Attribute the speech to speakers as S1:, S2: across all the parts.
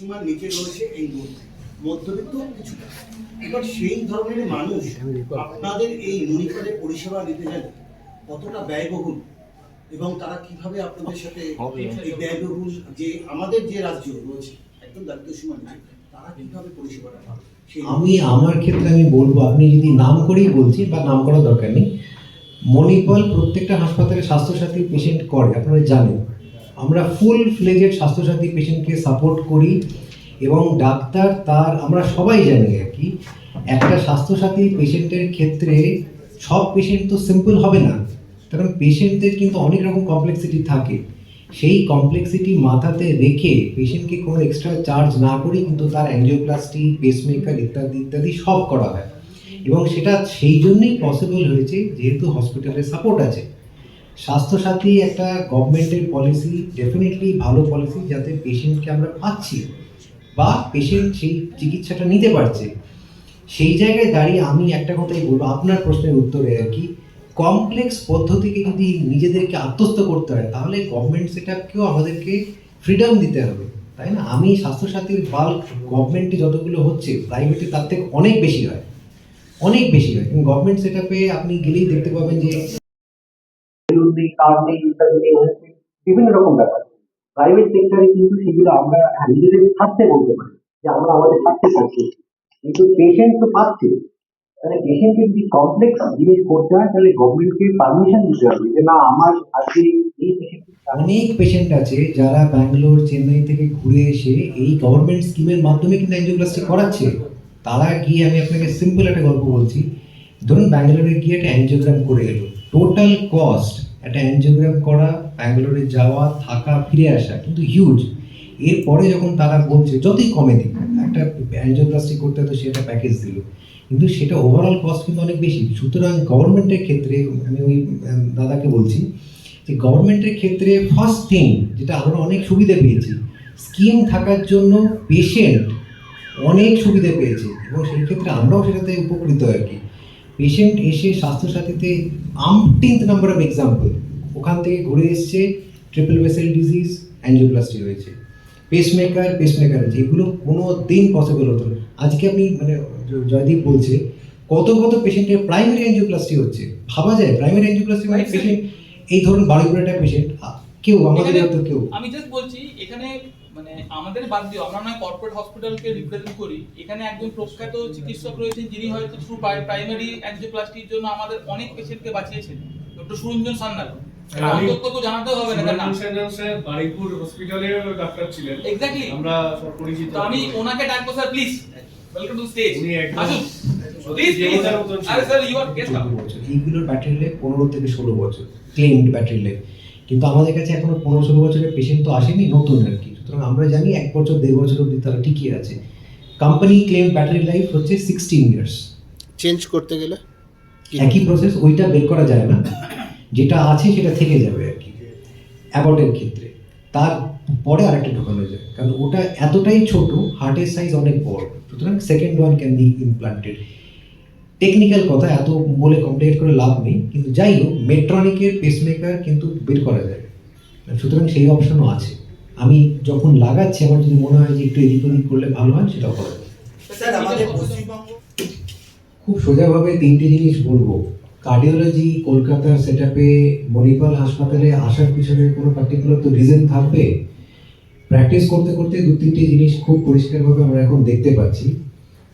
S1: সীমার নিচে রয়েছে এই মুহূর্তে, মধ্যবিত্ত কিছুটা। এবার সেই ধরনের মানুষ আপনাদের এই মণিপালে পরিষেবা দিতে গেলে কতটা ব্যয়বহুল, এবং তারা কিভাবে আপনাদের সাথে এই ব্যয়বহুল যে আমাদের যে রাজ্য রয়েছে একদম দারিদ্র সীমার নিচে, তারা কিভাবে পরিষেবাটা পাবে?
S2: আমি আমার ক্ষেত্রে আমি বলবো, আপনি যদি নাম করেই বলছি বা নাম করার দরকার নেই, মণিপাল প্রত্যেকটা হাসপাতালে স্বাস্থ্যসাথী পেশেন্ট করে, আপনারা জানেন। আমরা ফুল ফ্লেজেড স্বাস্থ্যসাথী পেশেন্টকে সাপোর্ট করি এবং ডাক্তার তার, আমরা সবাই জানি আর কি, একটা স্বাস্থ্যসাথী পেশেন্টের ক্ষেত্রে সব পেশেন্ট তো সিম্পল হবে না, কারণ পেশেন্টদের কিন্তু অনেক রকম কমপ্লেক্সিটি থাকে। সেই কমপ্লেক্সিটি মাথাতে রেখে পেশেন্টকে কোনো এক্সট্রা চার্জ না করে কিন্তু তার অ্যাঞ্জিওপ্লাস্টি, পেসমেকার ইত্যাদি ইত্যাদি সব করা হয়, এবং সেটা সেই জন্যই পসিবল হয়েছে যেহেতু হসপিটালের সাপোর্ট আছে। স্বাস্থ্যসাথী একটা গভর্নমেন্টের পলিসি, ডেফিনেটলি ভালো পলিসি, যাতে পেশেন্টকে আমরা পাচ্ছি বা পেশেন্ট সেই চিকিৎসাটা নিতে পারছে। সেই জায়গায় দাঁড়িয়ে আমি একটা কথাই বলবো আপনার প্রশ্নের উত্তরে আর কি, কমপ্লেক্স পদ্ধতিকে যদি নিজেদেরকে আত্মস্থ করতে হয় তাহলে গভর্নমেন্ট সেটআপকেও আমাদেরকে ফ্রিডম দিতে হবে, তাই না? আমি স্বাস্থ্যসাথীর বাল্ক গভর্নমেন্টে যতগুলো হচ্ছে, প্রাইভেটে তার থেকে অনেক বেশি হয়, অনেক বেশি হয়। কিন্তু গভর্নমেন্ট সেটআপে আপনি গেলেই দেখতে পাবেন যে বিভিন্ন রকম ব্যাপার। প্রাইভেট সেক্টরে কিন্তু সেগুলো আমরা নিজেদের স্বার্থে বলতে পারি যে আমরা আমাদের স্বার্থে করছি, কিন্তু পেশেন্ট তো পাচ্ছে। মানে পেশেন্টকে যদি কমপ্লেক্স জিনিস করতে হয় তাহলে গভর্নমেন্টকে পারমিশন দিতে হবে যে না, আমার আজকে এই পেশেন্ট। অনেক পেশেন্ট আছে যারা ব্যাঙ্গালোর, চেন্নাই থেকে ঘুরে এসে এই গভর্নমেন্ট স্কিমের মাধ্যমে কিন্তু অ্যাঞ্জিওপ্লাস্টি করাচ্ছে। তারা গিয়ে, আমি আপনাকে সিম্পল একটা গল্প বলছি, ধরুন ব্যাঙ্গালোরে গিয়ে একটা অ্যাঞ্জিওগ্রাম করে এলো, টোটাল কস্ট একটা অ্যাঞ্জিওগ্রাম করা, ব্যাঙ্গালোরে যাওয়া, থাকা, ফিরে আসা কিন্তু হিউজ। এরপরে যখন তারা বলছে যতই কমে দিক, একটা অ্যাঞ্জিওপ্লাস্টি করতে তো সেটা প্যাকেজ দিল, কিন্তু সেটা ওভারঅল কস্ট কিন্তু অনেক বেশি। সুতরাং গভর্নমেন্টের ক্ষেত্রে আমি ওই দাদাকে বলছি যে গভর্নমেন্টের ক্ষেত্রে ফার্স্ট থিং যেটা আমরা অনেক সুবিধা পেয়েছি, স্কিম থাকার জন্য পেশেন্ট অনেক সুবিধা পেয়েছে, এবং সেই ক্ষেত্রে আমরাও সেটাতে উপকৃত আর কি। পেশেন্ট এসে স্বাস্থ্যসাথীতে আম্পটিন্থ নাম্বার অফ এক্সাম্পল, ওখান থেকে ঘুরে এসছে, ট্রিপল ভেসেল ডিজিজ, অ্যাঞ্জিওপ্লাস্টি হয়েছে, পেসমেকার যেগুলো কোনো দিন পসিবল হতো না। আজকে আপনি মানে জয়দীপ বলছে কত কত পেশেন্টের প্রাইমারি অ্যাঞ্জিওপ্লাস্টি হচ্ছে, ভাবা যায় প্রাইমারি অ্যাঞ্জিওপ্লাস্টি মানে পেশেন্ট, এই ধরুন বাড়িপুরে একটা পেশেন্ট, কেউ আমাদের হয়তো কেউ,
S3: আমি জাস্ট বলছি এখানে মানে আমাদের বাদ দিও, আমরা নয় কর্পোরেট হসপিটালকে রিপ্রেজেন্ট করি, এখানে একজন প্রখ্যাত চিকিৎসক রয়েছেন যিনি হয়তো থ্রু প্রাইমারি অ্যাঞ্জিওপ্লাস্টির জন্য আমাদের অনেক পেশেন্টকে বাঁচিয়েছেন, ডক্টর সুরঞ্জন সান্যাল। অন্তত জানাতে হবে না না,
S4: স্যার বারিপুর হসপিটালের ডাক্তার ছিলেন,
S3: এক্স্যাক্টলি
S4: আমরা পরিচিত।
S3: তো আমি ওনাকে ডাকবো, sir please welcome to stage,
S4: উনি একদম
S3: আসুন প্লিজ। আরে স্যার ইউ আর গেস্ট।
S2: এইগুলোর ব্যাটারি লাইফ 15 থেকে 16 বছর ক্লেমড ব্যাটারি লাইফ, কিন্তু আমাদের কাছে এখনো 15-16 বছরের পেশেন্ট তো আসেনি, নতুন আর কি। সুতরাং আমরা জানি 1 বছর 1.5 বছর অবধি তারা টিকে আছে। কোম্পানি ক্লেম ব্যাটারি লাইফ হচ্ছে 16 ইয়ার্স।
S1: চেঞ্জ করতে গেলে
S2: একই প্রসেস, ওইটা বের করা যায় না, যেটা আছে সেটা থেকে যাবে আর কি অ্যাবর্টের ক্ষেত্রে। তারপরে আরেকটা ঢোকানো যায়, কারণ ওটা এতটাই ছোট, হার্টের সাইজ অনেক বড়, সুতরাং second one can be implanted. Technical কথা এত বলে কমপ্লিকেট করে লাভ নেই, কিন্তু যাই হোক মেট্রনিকের পেসমেকার কিন্তু বের করা যায়, সুতরাং সেই অপশনও আছে। আমি যখন লাগাচ্ছি আমার যদি মনে হয় যে একটু এদিক ওদিক করলে ভালো হয়, সেটাও করা যায়।
S1: স্যার আমাদের পশ্চিমবঙ্গ
S2: খুব সোজাভাবে 3টে জিনিস বলবো। কার্ডিওলজি কলকাতার সেটআপে মণিপাল হাসপাতালে আসার পিছনে কোনো পার্টিকুলার তো রিজন থাকবে। প্র্যাকটিস করতে করতে 2-3টে জিনিস খুব পরিষ্কারভাবে আমরা এখন দেখতে পাচ্ছি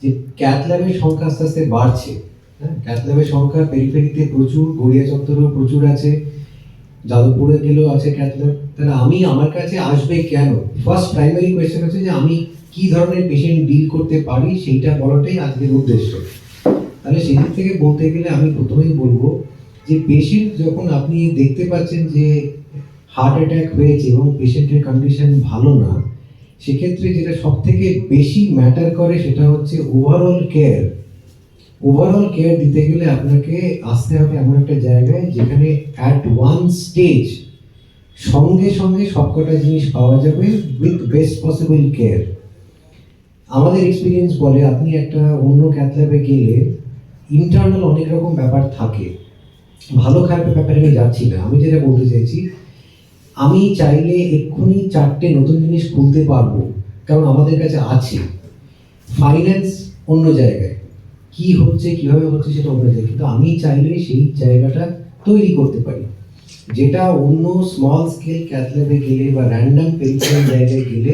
S2: যে ক্যাথ ল্যাবের সংখ্যা আস্তে আস্তে বাড়ছে। হ্যাঁ, ক্যাথ ল্যাবের সংখ্যা পেরিফেরিতে প্রচুর, গড়িয়া চত্বরেও প্রচুর আছে, যাদবপুরে গেলেও আছে ক্যাথ ল্যাব। তাহলে আমি, আমার কাছে আসবে কেন? ফার্স্ট প্রাইমারি কোয়েশ্চেন হচ্ছে যে আমি কি ধরনের পেশেন্ট ডিল করতে পারি, সেইটা বলাটাই আজকের উদ্দেশ্য। তাহলে সেই দিক থেকে বলতে গেলে আমি প্রথমেই বলবো যে পেশেন্ট যখন আপনি দেখতে পাচ্ছেন যে হার্ট অ্যাটাক হয়েছে এবং পেশেন্টের কন্ডিশন ভালো না, সেক্ষেত্রে যেটা সব থেকে বেশি ম্যাটার করে সেটা হচ্ছে ওভারঅল কেয়ার। ওভারঅল কেয়ার দিতে গেলে আপনাকে আসতে হবে এমন একটা জায়গায় যেখানে অ্যাট ওয়ান স্টেজ সঙ্গে সঙ্গে সবকটা জিনিস পাওয়া যাবে উইথ বেস্ট পসিবল কেয়ার। আমাদের এক্সপিরিয়েন্স বলে আপনি একটা অন্য ক্যাথ ল্যাবে গেলে ইন্টারনাল অনেক রকম ব্যাপার থাকে, ভালো খারাপের ব্যাপারে আমি যাচ্ছি না। আমি যেটা বলতে চাইছি, আমি চাইলে এক্ষুনি 4টে নতুন জিনিস খুলতে পারবো, কারণ আমাদের কাছে আছে। ফাইন্যান্স অন্য জায়গায়, কি হচ্ছে কিভাবে হচ্ছে সেটা অন্য জায়গায়, কিন্তু আমি চাইলে সেই জায়গাটা তৈরি করতে পারি, যেটা অন্য স্মল স্কেল ক্যাথল্যাবে গেলে বা র্যান্ডাম পেরিফেরাল জায়গায় গেলে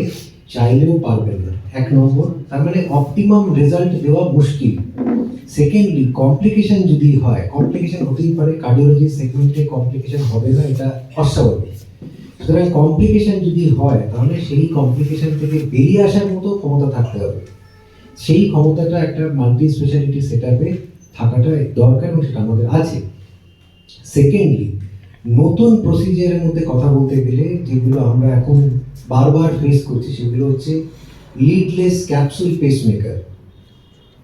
S2: চাইলেও পারবেন না। এক নম্বর, তার মানে অপটিমাম রেজাল্ট দেওয়া মুশকিল। সেকেন্ডলি, কমপ্লিকেশন যদি হয়, কমপ্লিকেশন হতেই পারে, কার্ডিওলজি সেগমেন্টে কমপ্লিকেশন হবে না এটা অস্বাভাবিক। সুতরাং কমপ্লিকেশন যদি হয় তাহলে সেই কমপ্লিকেশন থেকে বেরিয়ে আসার মতো ক্ষমতা থাকতে হবে। সেই ক্ষমতাটা একটা মাল্টি স্পেশালিটি সেট আপে থাকাটা দরকার এবং সেটা আমাদের আছে। সেকেন্ডলি, নতুন প্রসিজারের মধ্যে কথা বলতে গেলে যেগুলো আমরা এখন বারবার ফেস করছি সেগুলো হচ্ছে লিডলেস ক্যাপসুল পেসমেকার।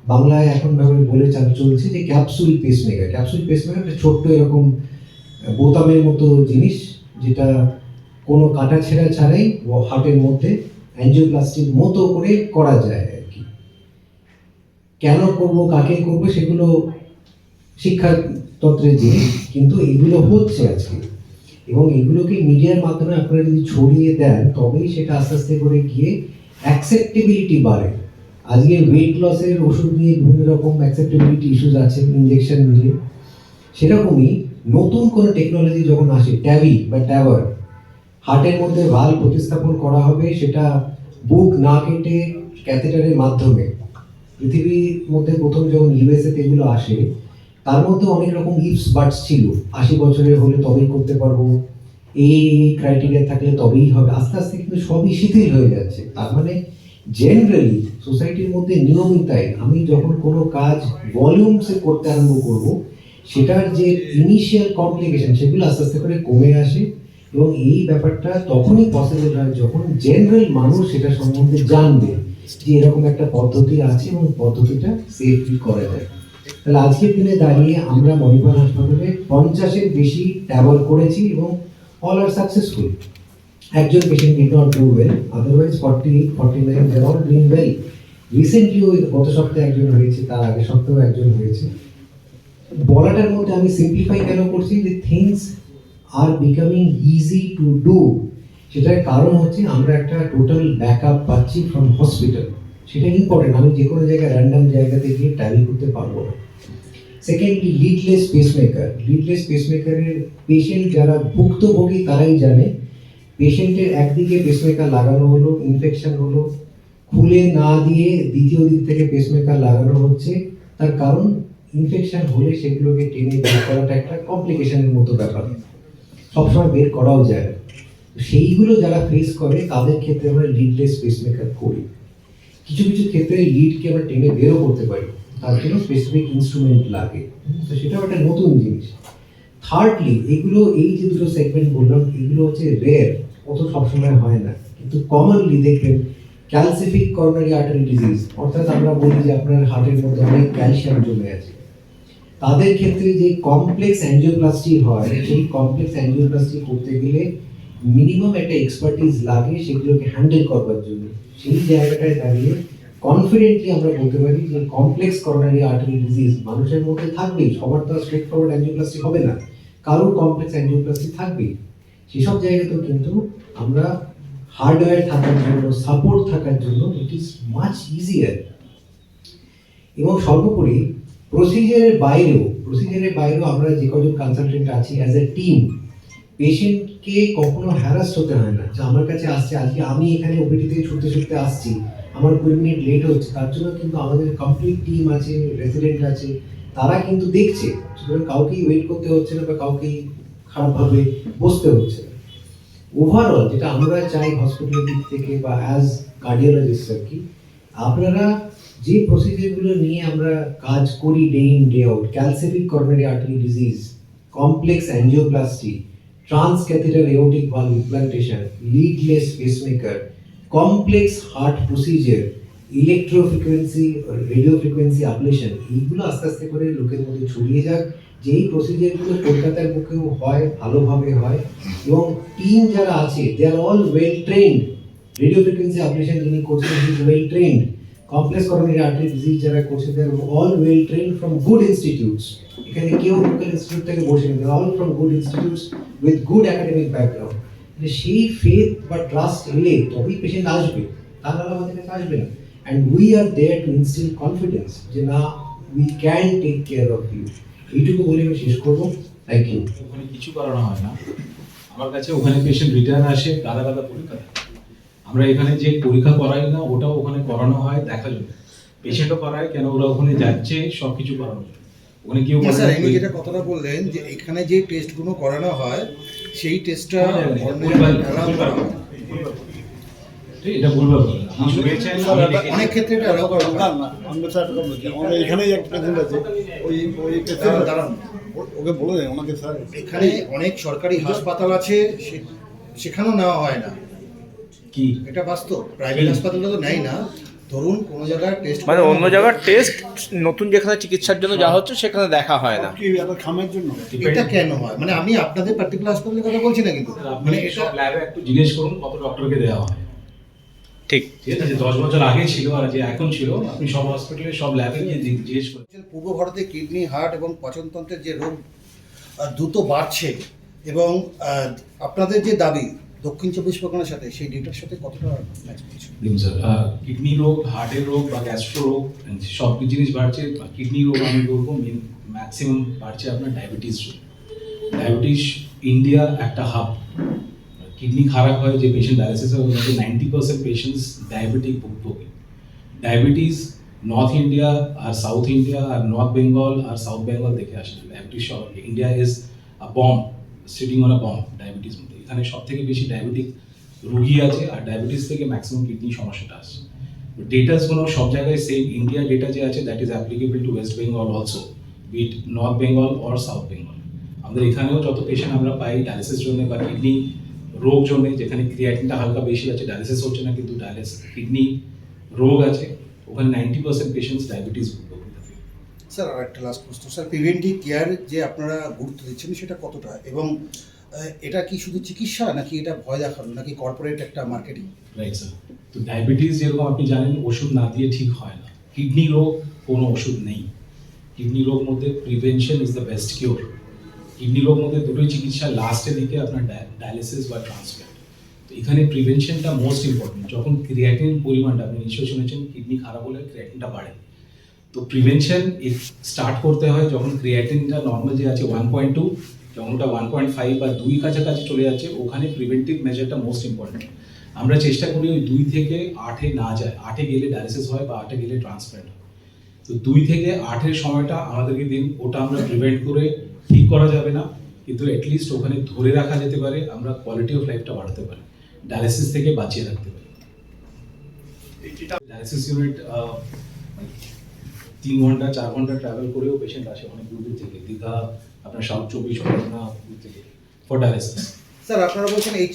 S2: বাংলায় এখন ভাবে বলে চলছে যে ক্যাপসুল পেসমেকার। ক্যাপসুল পেসমেকার একটা ছোট্ট এরকম বোতামের মতো জিনিস, যেটা কোনো কাটা ছেঁড়া ছাড়াই হার্টের মধ্যে অ্যাঞ্জিওপ্লাস্টির মতো করে করা যায় আর কি। কেন করব, কাকে করব, সেগুলো শিক্ষাতন্ত্রের জিনিস, কিন্তু এগুলো হচ্ছে আজকে, এবং এগুলোকে মিডিয়ার মাধ্যমে আপনারা যদি ছড়িয়ে দেন তবেই সেটা আস্তে আস্তে করে গিয়ে অ্যাকসেপ্টেবিলিটি বাড়ে। আজকে ওয়েট লসের ওষুধ নিয়ে বিভিন্ন রকম অ্যাকসেপ্টেবিলিটি ইস্যুস আছে, ইঞ্জেকশন নিয়ে। সেরকমই নতুন কোনো টেকনোলজি যখন আসে, ট্যাভি বা ট্যাভার, হার্টের মধ্যে ভালভ প্রতিস্থাপন করা হবে, সেটা বুক না কেটে ক্যাথেটারের মাধ্যমে। পৃথিবীর মধ্যে প্রথম যখন ইউএসএতে এগুলো আসে, তার মধ্যে অনেক রকম ইফস বাটস ছিল। 80 বছরের হলে তবেই করতে পারবো, এই ক্রাইটেরিয়া থাকলে তবেই হবে। আস্তে আস্তে কিন্তু সবই শিথিল হয়ে যাচ্ছে। তার মানে জেনারেলি সোসাইটির মধ্যে নিয়মিতাই আমি যখন কোনো কাজ ভলিউমসে করতে আরম্ভ করব, সেটার যে ইনিশিয়াল কমপ্লিকেশন সেগুলো আস্তে আস্তে করে কমে আসে, এবং এই ব্যাপারটা তখনই পসিবল হয় যখন জেনারেল মানুষ সেটা সম্বন্ধে জানবে যে এরকম একটা পদ্ধতি আছে এবং পদ্ধতিটা সেফলি করা যায়। তাহলে আজকের দিনে দাঁড়িয়ে আমরা মণিপাল হাসপাতালে 50-এর বেশি ট্যাবল করেছি এবং অল আর সাকসেসফুল। একজন patient did not do well, otherwise 48, 49 they are all doing well. Recently ওই গত সপ্তাহে একজন হয়েছে, তার আগের সপ্তাহেও একজন হয়েছে। বলাটার মধ্যে আমি সিম্পলিফাই কেন করছি, যে things are becoming easy to do, সেটার কারণ হচ্ছে আমরা একটা টোটাল ব্যাকআপ পাচ্ছি ফ্রম হসপিটাল। সেটা ইম্পর্টেন্ট, আমি যে কোনো জায়গায় র্যান্ডাম জায়গাতে গিয়ে ট্যালি করতে পারবো না। Secondly, leadless pacemaker. লিডলেস পেসমেকারের পেশেন্ট যারা ভুক্তভোগী তারাই জানে, পেশেন্টের একদিকে পেসমেকার লাগানো হলো, ইনফেকশন হলো, খুলে না দিয়ে দ্বিতীয় দিক থেকে পেসমেকার লাগানো হচ্ছে। তার কারণ ইনফেকশন হলে সেগুলোকে টেনে বের করাটা একটা কমপ্লিকেশনের মতো ব্যাপার, সবসময় বের করাও যায় না। সেইগুলো যারা ফেস করে তাদের ক্ষেত্রে আমরা লিডলেস পেসমেকার করি। কিছু কিছু ক্ষেত্রে লিডকে আমরা টেনে বেরও করতে পারি, তার জন্য স্পেসিফিক ইনস্ট্রুমেন্ট লাগে, তো সেটাও একটা নতুন জিনিস। থার্ডলি, এগুলো এই যে দুটো সেগমেন্ট বললাম এগুলো হচ্ছে রেয়ার, অত সবসময় হয় না, কিন্তু কমনলি দেখবেন ক্যালসিফিক করোনারি আর্টারি ডিজিজ, অর্থাৎ আমরা বলি যে আপনার হার্টের মধ্যে অনেক ক্যালসিয়াম জমে আছে। তাদের ক্ষেত্রে যে কমপ্লেক্স অ্যাঞ্জিওপ্লাস্টি হয়, সেই কমপ্লেক্স অ্যাঞ্জিওপ্লাস্টি করতে গেলে মিনিমাম একটা এক্সপার্টিস লাগে সেগুলোকে হ্যান্ডেল করবার জন্য। সেই জায়গাটায় দাঁড়িয়ে কনফিডেন্টলি আমরা বলতে পারি যে কমপ্লেক্স করোনারি আর্টারি ডিজিজ মানুষের মধ্যে থাকবেই, সবার তো স্ট্রেট ফরওয়ার্ড অ্যাঞ্জিওপ্লাস্টি হবে না, কারোর কমপ্লেক্স অ্যাঞ্জিওপ্লাস্টি থাকবেই। সেসব জায়গাতেও কিন্তু আমরা হার্ডওয়্যার থাকার জন্য, সাপোর্ট থাকার জন্য ইট ইজ মাচ ইজিয়ার। এবং সর্বোপরি প্রসিজারের বাইরেও আমরা যে কজন কনসালটেন্ট আছি অ্যাজ এ টিম, পেশেন্টকে কখনো হ্যারাস্ট হতে হয় না। যে আমার কাছে আসছে, আজকে আমি এখানে ওপিডি থেকে ছুটতে ছুটতে আসছি, আমার 20 মিনিট লেট হচ্ছে, তার জন্য কিন্তু আমাদের কমপ্লিট টিম আছে, রেসিডেন্ট আছে, তারা কিন্তু দেখছে। সুতরাং কাউকেই ওয়েট করতে হচ্ছে না বা কাউকেই খারাপভাবে বসতে হচ্ছে না। ওভারঅল যেটা আমরা চাই হসপিটালের দিক থেকে বা অ্যাজ কার্ডিওলজিস্ট আর কি, আপনারা যে প্রসিজারগুলো নিয়ে আমরা কাজ করি day in day out, calcific coronary artery disease, complex angioplasty, transcatheter aortic valve implantation, leadless pacemaker, complex heart procedure, electrofrequency, radio frequency ablation, এইগুলো আস্তে আস্তে করে লোকের মধ্যে ছড়িয়ে যাক, যে এই প্রসিজারগুলো কলকাতার বুকেও হয়, ভালোভাবে হয়, এবং টিম যারা আছে they are all well trained. Radio frequency ablation যিনি করছেন he is well trained, complex coronary artery disease যারা করছে they are all well trained from good institutes. এখানে কেউ লোকাল ইনস্টিটিউট থেকে বসে নেই, all from good institutes with good academic background. সেই ফেথ বা ট্রাস্ট এলে তবেই পেশেন্ট আসবে। তাহলে আর আমাদের কাছে আসবে না। And we are there to instil confidence যে না, we can take care of you. এইটুকু বলে আমি শেষ করবো। Thank you.
S5: ওখানে কিছু করানো হয় না। আমার কাছে ওখানে পেশেন্ট রিটার্ন আসে, গাদা গাদা পরীক্ষা দেয়। আমরা এখানে যে পরীক্ষা করাই না, ওটাও ওখানে করানো হয় দেখার জন্য। পেশেন্টও করায়, কেন ওরা ওখানে যাচ্ছে সব কিছু করানো যায়। ওখানে কেউ
S6: স্যার ইনি যেটা কথাটা বললেন যে এখানে যে টেস্টগুলো করানো হয় সেই টেস্টটা
S5: এটা ভুলভাল বলে। আপনি শুনেছেন, আমি দেখেছি।
S6: অনেক ক্ষেত্রে এটা allow করা হয়।
S7: না না আমরা স্যার বলছি আমাদের এখানেই একটা পেশেন্ট আছে ওই পেশেন্ট
S6: দাঁড়ান।
S7: ওকে বলে দেন ওনাকে স্যার
S6: এখানে অনেক সরকারি হাসপাতাল আছে, সেখানেও নেওয়া হয় না,
S5: কি
S6: এটা বাস্তব। প্রাইভেট হাসপাতালে তো নেয় না। ধরুন কোনো জায়গায় টেস্ট
S8: মানে অন্য জায়গার টেস্ট নতুন যেখানে চিকিৎসার জন্য যা হচ্ছে সেখানে দেখা হয় না।
S7: কি একটা খামের জন্য
S6: এটা কেন হয়? মানে আমি আপনাদের পার্টিকুলার হাসপাতালের কথা বলছি না, কিন্তু
S5: আপনি
S6: মানে এটা
S5: সব ল্যাবে একটু জিজ্ঞেস করুন কত ডক্টরকে দেওয়া হয়।
S8: ঠিক।
S5: ঠিক আছে, 10 বছর আগে ছিল আর যে এখন ছিল, আপনি সব হসপিটালে সব ল্যাবে গিয়ে জিজ্ঞেস করুন।
S6: পূর্ব ভারতে কিডনি, হার্ট এবং পচনতন্ত্রের যে রোগ দ্রুত বাড়ছে, এবং আপনাদের যে দাবি দক্ষিণ 24 পরগনার সাথে, সেই ডেটার সাথে কতটা ম্যাচ করছে?
S5: দেখুন স্যার, কিডনি রোগ, হার্টের রোগ বা গ্যাস্ট্রো রোগ সব জিনিস বাড়ছে। কিডনি রোগ আমি বলবো ম্যাক্সিমাম বাড়ছে আপনার ডায়াবেটিস রোগ। ডায়াবেটিস ইন্ডিয়া একটা হাব। কিডনি খারাপ হয় যে পেশেন্ট ডায়ালিসিস হয়, 90% পেশেন্টস ডায়াবেটিক ভুক্তভোগী। ডায়াবেটিস নর্থ ইন্ডিয়া আর সাউথ ইন্ডিয়া আর নর্থ বেঙ্গল আর সাউথ বেঙ্গল থেকে আসে। ডায়াবেটিস সব India is a bomb, sitting on a bomb diabetes মধ্যে। এখানে সব থেকে বেশি ডায়াবেটিক রুগী আছে, আর ডায়াবেটিস থেকে ম্যাক্সিমাম কিডনি সমস্যাটা আসছে। ডেটাসগুলো সব জায়গায় সেম। ইন্ডিয়া ডেটা যে আছে that is applicable to West Bengal also, be it North Bengal or South Bengal. আমাদের এখানেও যত পেশেন্ট আমরা পাই ডায়ালিসিস জন্য বা কিডনি রোগ জন্য, যেখানে ক্রিয়াটিনটা হালকা বেশি আছে, ডায়ালিসিস হচ্ছে না কিন্তু কিডনি রোগ আছে, ওখানে 90% পেশেন্টস ডায়াবেটিস ভুক্তভোগী থাকে।
S6: স্যার আর একটা লাস্ট প্রশ্ন, স্যার প্রিভেন্টিভ কেয়ার যে আপনারা গুরুত্ব দিচ্ছেন সেটা কতটা, এবং এটা কি শুধু চিকিৎসা নাকি এটা ভয় দেখানো, নাকি কর্পোরেট একটা মার্কেটিং?
S5: Right sir. তো ডায়াবেটিস যেরকম আপনি জানেন ওষুধ না দিয়ে ঠিক হয় না। কিডনি রোগ কোনো ওষুধ নেই। কিডনি রোগ মধ্যে prevention is the best cure. Kidney রোগ মধ্যে দুটোই চিকিৎসা, লাস্টের দিকে আপনার ডায়ালিসিস বা ট্রান্সপ্ল্যান্ট। তো এখানে প্রিভেনশনটা মোস্ট ইম্পর্টেন্ট। যখন ক্রিয়াটিন পরিমাণটা, আপনি নিশ্চয়ই শুনেছেন কিডনি খারাপ হলে ক্রিয়াটিনটা বাড়ে। তো প্রিভেনশন স্টার্ট করতে হয় যখন ক্রিয়াটিনটা নর্মাল যে আছে 1.2, যখন ওটা 1.5 বা 2 কাছাকাছি চলে যাচ্ছে, ওখানে প্রিভেন্টিভ মেজারটা মোস্ট ইম্পর্টেন্ট। আমরা চেষ্টা করি ওই 2 থেকে 8-এ না যায়। 8-এ গেলে ডায়ালিসিস হয় বা 8-এ গেলে ট্রান্সপ্ল্যান্ট হয়। তো 2 থেকে 8-এর সময়টা আমাদেরকে দিন, ওটা আমরা প্রিভেন্ট করে ঠিক করা যাবে না, কিন্তু অ্যাটলিস্ট ওখানে ধরে রাখা যেতে পারে, আমরা কোয়ালিটি অফ লাইফটা বাড়াতে পারি, ডায়ালিসিস থেকে বাঁচিয়ে রাখতে পারি। ডায়ালিসিস ইউনিট 3 ঘন্টা 4 ঘন্টা ট্রাভেল করেও পেশেন্ট আসে অনেক দূর থেকে, দীঘা, আপনার সাউথ 24 পরগনা দূর থেকে ফর ডায়ালিসিস।
S6: স্যার আপনারা বলছেন এই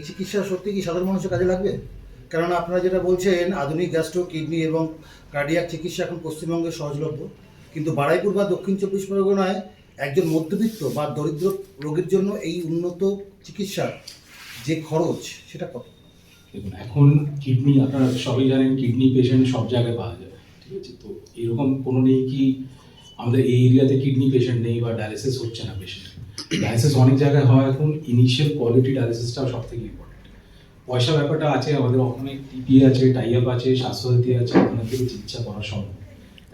S6: চিকিৎসা সত্যি কি সাধারণ মানুষের কাজে লাগবে? কেননা আপনারা যেটা বলছেন আধুনিক গ্যাস্ট্রো, কিডনি এবং কার্ডিয়াক চিকিৎসা এখন পশ্চিমবঙ্গে সহজলভ্য, কিন্তু বারুইপুর বা দক্ষিণ 24 পরগনায় একজন মধ্যবিত্ত বা দরিদ্র রোগীর জন্য এই উন্নত চিকিৎসার যে খরচ সেটা কত?
S5: দেখুন, এখন কিডনি আপনারা সবাই জানেন কিডনি পেশেন্ট সব জায়গায় পাওয়া যায়, ঠিক আছে? তো এরকম কোনো নেই কি আমাদের এই এরিয়াতে কিডনি পেশেন্ট নেই বা ডায়ালিসিস হচ্ছে না পেশেন্ট। ডায়ালিসিস অনেক জায়গায় হয় এখন। ইনিশিয়াল কোয়ালিটি ডায়ালিসিসটাও সব থেকে ইম্পর্টেন্ট। পয়সা ব্যাপারটা আছে, আমাদের অনেক টিপি আছে, টাই আপ আছে, স্বাস্থ্যসাথী আছে, ওখান থেকে চিকিৎসা করা সম্ভব।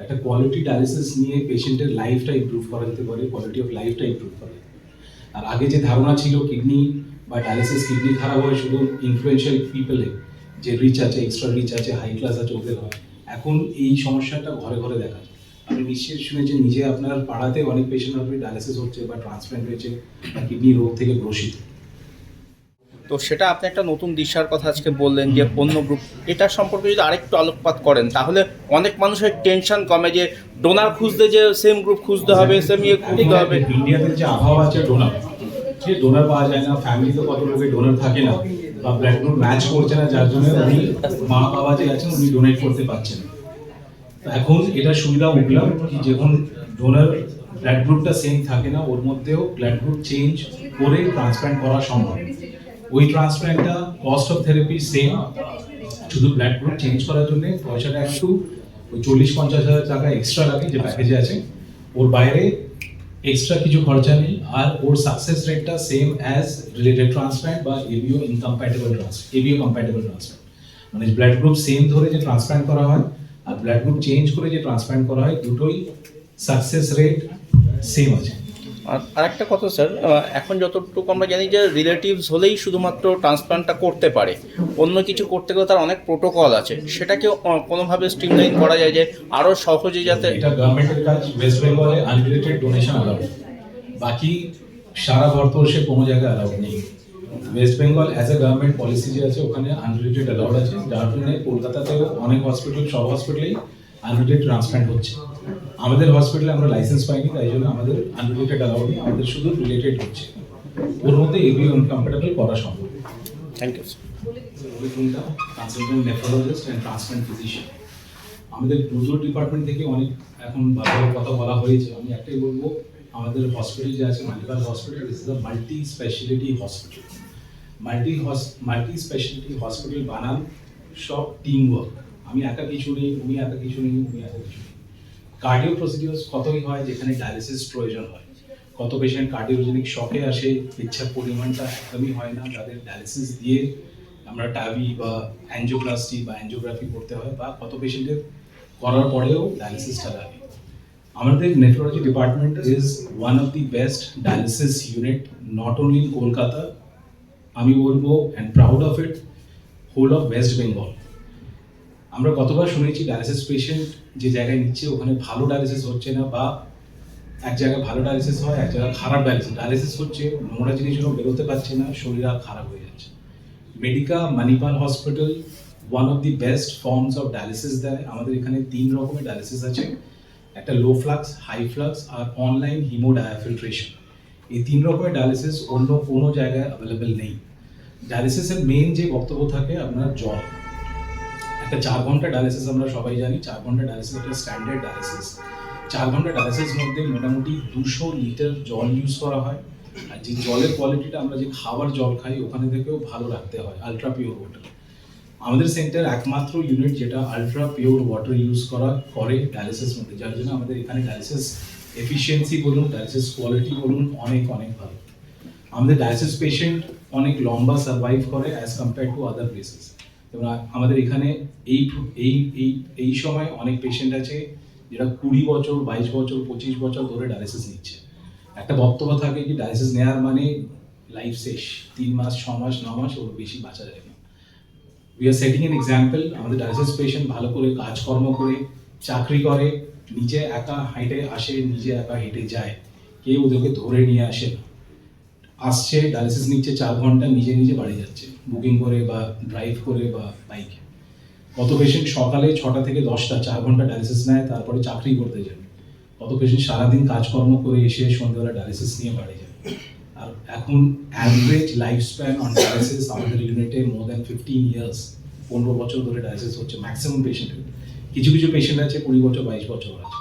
S5: একটা কোয়ালিটি ডায়ালিসিস নিয়ে পেশেন্টের লাইফটা ইমপ্রুভ করা যেতে পারে, কোয়ালিটি অফ লাইফটা ইমপ্রুভ করা যেতে পারে। আর আগে যে ধারণা ছিল কিডনি বা ডায়ালিসিস, কিডনি খারাপ হয় শুধু ইনফ্লুয়েন্সিয়াল পিপলে, যে রিচ আছে, এক্সট্রা রিচ আছে, হাই ক্লাস আছে, ওদের হয়। এখন এই সমস্যাটা ঘরে ঘরে দেখা যায়। আপনি নিশ্চয়ই শুনেছেন নিজে আপনার পাড়াতে অনেক পেশেন্ট আপনি ডায়ালিসিস হচ্ছে বা ট্রান্সপ্ল্যান্ট হয়েছে বা কিডনি রোগ থেকে গ্রসিত।
S8: তো সেটা আপনি একটা নতুন দিশার কথা আজকে বললেন যে অন্য গ্রুপ, এটা সম্পর্কে যদি আরেকটু আলোকপাত করেন তাহলে অনেক মানুষের টেনশন কমে, যে ডোনার খুঁজতে যে সেম গ্রুপ খুঁজতে হবে, সেম ইয়ে খুঁজতে হবে।
S5: ইন্ডিয়াতে যে আবহাওয়া আছে ডোনার, সে ডোনার পাওয়া যায় না, ফ্যামিলিতে কত লোকের ডোনার থাকে না বা ব্লাড গ্রুপ ম্যাচ করছে না, যার জন্য উনি মা বাবা যে আছেন উনি ডোনেট করতে পারছেন। এখন এটা সুবিধা উঠলাম কি যখন ডোনার ব্লাড গ্রুপটা সেম থাকে না, ওর মধ্যেও ব্লাড গ্রুপ চেঞ্জ করে ট্রান্সপ্ল্যান্ট করা সম্ভব। ওই ট্রান্সপ্ল্যান্টটা কস্ট অফ থেরাপি সেম, শুধু ব্লাড গ্রুপ চেঞ্জ করার জন্য পয়সাটা একটু ওই 40-50 হাজার টাকা এক্সট্রা লাগে যে প্যাকেজে আছে, ওর বাইরে এক্সট্রা কিছু খরচা নেই। আর ওর সাকসেস রেটটা সেম অ্যাজ রিলেটেড ট্রান্সপ্ল্যান্ট বা এবিও কম্প্যাটেবল ট্রান্সপ্ল্যান্ট। মানে ব্লাড গ্রুপ সেম ধরে যে ট্রান্সপ্ল্যান্ট করা হয় আর ব্লাড গ্রুপ চেঞ্জ করে যে ট্রান্সপ্ল্যান্ট করা হয় দুটোই সাকসেস রেট সেম আছে।
S8: আর আরেকটা কথা স্যার, এখন যতটুকু আমরা জানি যে রিলেটিভস হলেই শুধুমাত্র ট্রান্সপ্লান্টটা করতে পারে, অন্য কিছু করতে গেলে তার অনেক প্রোটোকল আছে, সেটাকে কোনোভাবে স্ট্রিমলাইন করা যায় যে আরও সহজে যাতে।
S5: এটা গভর্নমেন্টের কাজ। ওয়েস্ট বেঙ্গলে আনরিলেটেড ডোনেশন অ্যালাউড, বাকি সারা ভারতবর্ষে কোনো জায়গায় অ্যালাউড নেই। West Bengal as a government policy যে আছে ওখানে আনরিলেটেড অ্যালাউড আছে, যার জন্য কলকাতাতেও অনেক হসপিটাল, সব হসপিটালেই আনরিলেটেড ট্রান্সপ্ল্যান্ট হচ্ছে। আমাদের হসপিটালে আমরা লাইসেন্স পাইনি, তাই জন্য আমাদের আনরিলেটেড অ্যালাউড নেই, আমাদের শুধু রিলেটেড হচ্ছে। ওর মধ্যে এবিও ইনকম্প্যাটেবল করা সম্ভব।
S8: Thank you sir.
S5: Consultant nephrologist and transplant physician, আমাদের দুটো ডিপার্টমেন্ট থেকে অনেক এখন ভালো কথা বলা হয়েছে। আমি একটাই বলবো, আমাদের হসপিটাল যে আছে multiple hospital, this is a multi speciality hospital. Multi speciality hospital বানান সব টিম ওয়ার্ক। আমি একা কিছু নেই, উনি একা কিছু নেই, উনি একা কিছু নেই। কার্ডিও প্রসিডিওর্স কতই হয় যেখানে ডায়ালিসিস প্রয়োজন হয়, কত পেশেন্ট কার্ডিওজেনিক শকে আসে, ইচ্ছার পরিমাণটা একদমই হয় না, তাদের ডায়ালিসিস দিয়ে আমরা টাবি বা অ্যাঞ্জিওপ্লাস্টি বা অ্যাঞ্জিওগ্রাফি করতে হয়, বা কত পেশেন্টের করার পরেও ডায়ালিসিসটা লাগে। আমাদের nephrology department is one of the best dialysis unit not only in Kolkata, আমি বলবো and proud of it, whole of West Bengal. আমরা কতবার শুনেছি ডায়ালিসিস পেশেন্ট যে জায়গায় নিচ্ছে ওখানে ভালো ডায়ালিসিস হচ্ছে না, বা এক জায়গায় ভালো ডায়ালিসিস হয়, এক জায়গায় খারাপ ডায়ালিসিস হচ্ছে, নোংরা জিনিসগুলো বেরোতে পারছে না, শরীর আর খারাপ হয়ে যাচ্ছে। Medica Manipal hospital one of the best forms of dialysis দেয়। আমাদের এখানে 3 রকমের ডায়ালিসিস আছে, একটা লো ফ্লাক্স, হাই ফ্লাক্স আর অনলাইন হিমোডায়াফিল্ট্রেশন। এই 3 রকমের ডায়ালিসিস অন্য কোনো জায়গায় অ্যাভেলেবেল নেই। ডায়ালিসিসের মেইন যে বক্তব্য থাকে আপনার জল, একটা 4 ঘন্টা ডায়ালিসিস আমরা সবাই জানি, 4 ঘন্টা ডায়ালিসিস একটা স্ট্যান্ডার্ড ডায়ালিসিস। 4 ঘন্টা ডায়ালিসিস মধ্যে মোটামুটি 200 লিটার জল ইউজ করা হয়, আর যে জলের কোয়ালিটিটা আমরা যে খাবার জল খাই ওখানে থেকেও ভালো রাখতে হয়, আলট্রা পিওর ওয়াটার। আমাদের সেন্টার একমাত্র ইউনিট যেটা আলট্রা পিওর ওয়াটার ইউজ করে ডায়ালিসিস মধ্যে, যার জন্য আমাদের এখানে ডায়ালিসিস এফিসিয়েন্সি বলুন, ডায়ালিসিস কোয়ালিটি বলুন, অনেক অনেক ভালো। আমাদের ডায়ালিসিস পেশেন্ট অনেক লম্বা সার্ভাইভ করে as compare to other places. এবং আমাদের এখানে এই সময় অনেক পেশেন্ট আছে যেটা 20 বছর, 22 বছর, 25 বছর ধরে ডায়ালিসিস নিচ্ছে। একটা বক্তব্য থাকে কি ডায়ালিসিস নেওয়ার মানে লাইফ শেষ, 3 মাস, 6 মাস, 9 মাস, ওর বেশি বাঁচা যায় না। We are setting an example. আমাদের ডায়ালিসিস পেশেন্ট ভালো করে কাজকর্ম করে, চাকরি করে, নিজে একা হাঁটে আসে, নিজে একা হেঁটে যায়, কেউ ওদেরকে ধরে নিয়ে আসে না। আসছে, ডায়ালিসিস নিচ্ছে 4 ঘন্টা, নিজে নিজে বাড়ি যাচ্ছে, বুকিং করে বা ড্রাইভ করে বা বাইকে। কত পেশেন্ট সকালে 6টা থেকে 10টা 4 ঘন্টা ডায়ালিসিস নেয়, তারপরে চাকরি করতে যায়। কত পেশেন্ট সারাদিন কাজকর্ম করে এসে সন্ধ্যাবেলা ডায়ালিসিস নিয়ে বাড়ি যায়। আর এখন average life span on dialysis আমাদের ইউনিটে মোর দ্যান 15 ইয়ার্স, 15 বছর ধরে ডায়ালিসিস হচ্ছে ম্যাক্সিমাম পেশেন্টের। কিছু কিছু পেশেন্ট আছে 20 বছর, 22 বছর আছে।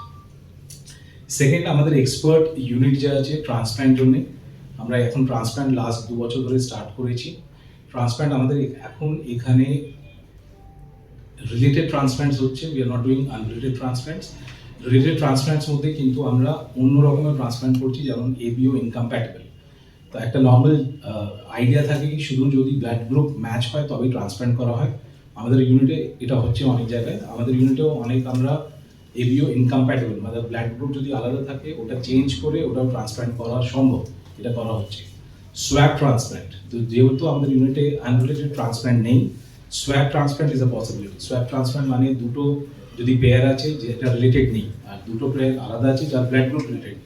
S5: সেকেন্ড, আমাদের এক্সপার্ট ইউনিট যা আছে ট্রান্সপ্ল্যান্ট জন্যে, আমরা এখন ট্রান্সপ্ল্যান্ট লাস্ট 2 বছর ধরে স্টার্ট করেছি। ট্রান্সপ্ল্যান্ট আমাদের এখন এখানে রিলেটেড ট্রান্সপ্ল্যান্টস হচ্ছে, we are not doing unrelated transplants. Related transplants মধ্যে কিন্তু আমরা অন্য রকমের ট্রান্সপ্ল্যান্ট করছি, যেমন এবিও ইনকম্প্যাটেবল। তো একটা নর্মাল আইডিয়া থাকে কি শুধু যদি ব্লাড গ্রুপ ম্যাচ হয় তবেই ট্রান্সপ্ল্যান্ট করা হয়। আমাদের ইউনিটে এটা হচ্ছে অনেক জায়গায়, আমাদের ইউনিটেও অনেক আমরা এবিও ইনকম্প্যাটেবল, মানে ব্লাড গ্রুপ যদি আলাদা থাকে ওটা চেঞ্জ করে ওটাও ট্রান্সপ্ল্যান্ট করা সম্ভব, এটা করা হচ্ছে। সোয়াব ট্রান্সপ্ল্যান্ট, তো যেহেতু আমাদের ইউনিটে আনরিলেটেড ট্রান্সপ্ল্যান্ট নেই, swap transplant is a possibility. Swap transplant মানে দুটো যদি পেয়ার আছে যেটা রিলেটেড নেই, আর দুটো পেয়ার আলাদা আছে যার ব্লাড গ্রুপ রিলেটেড,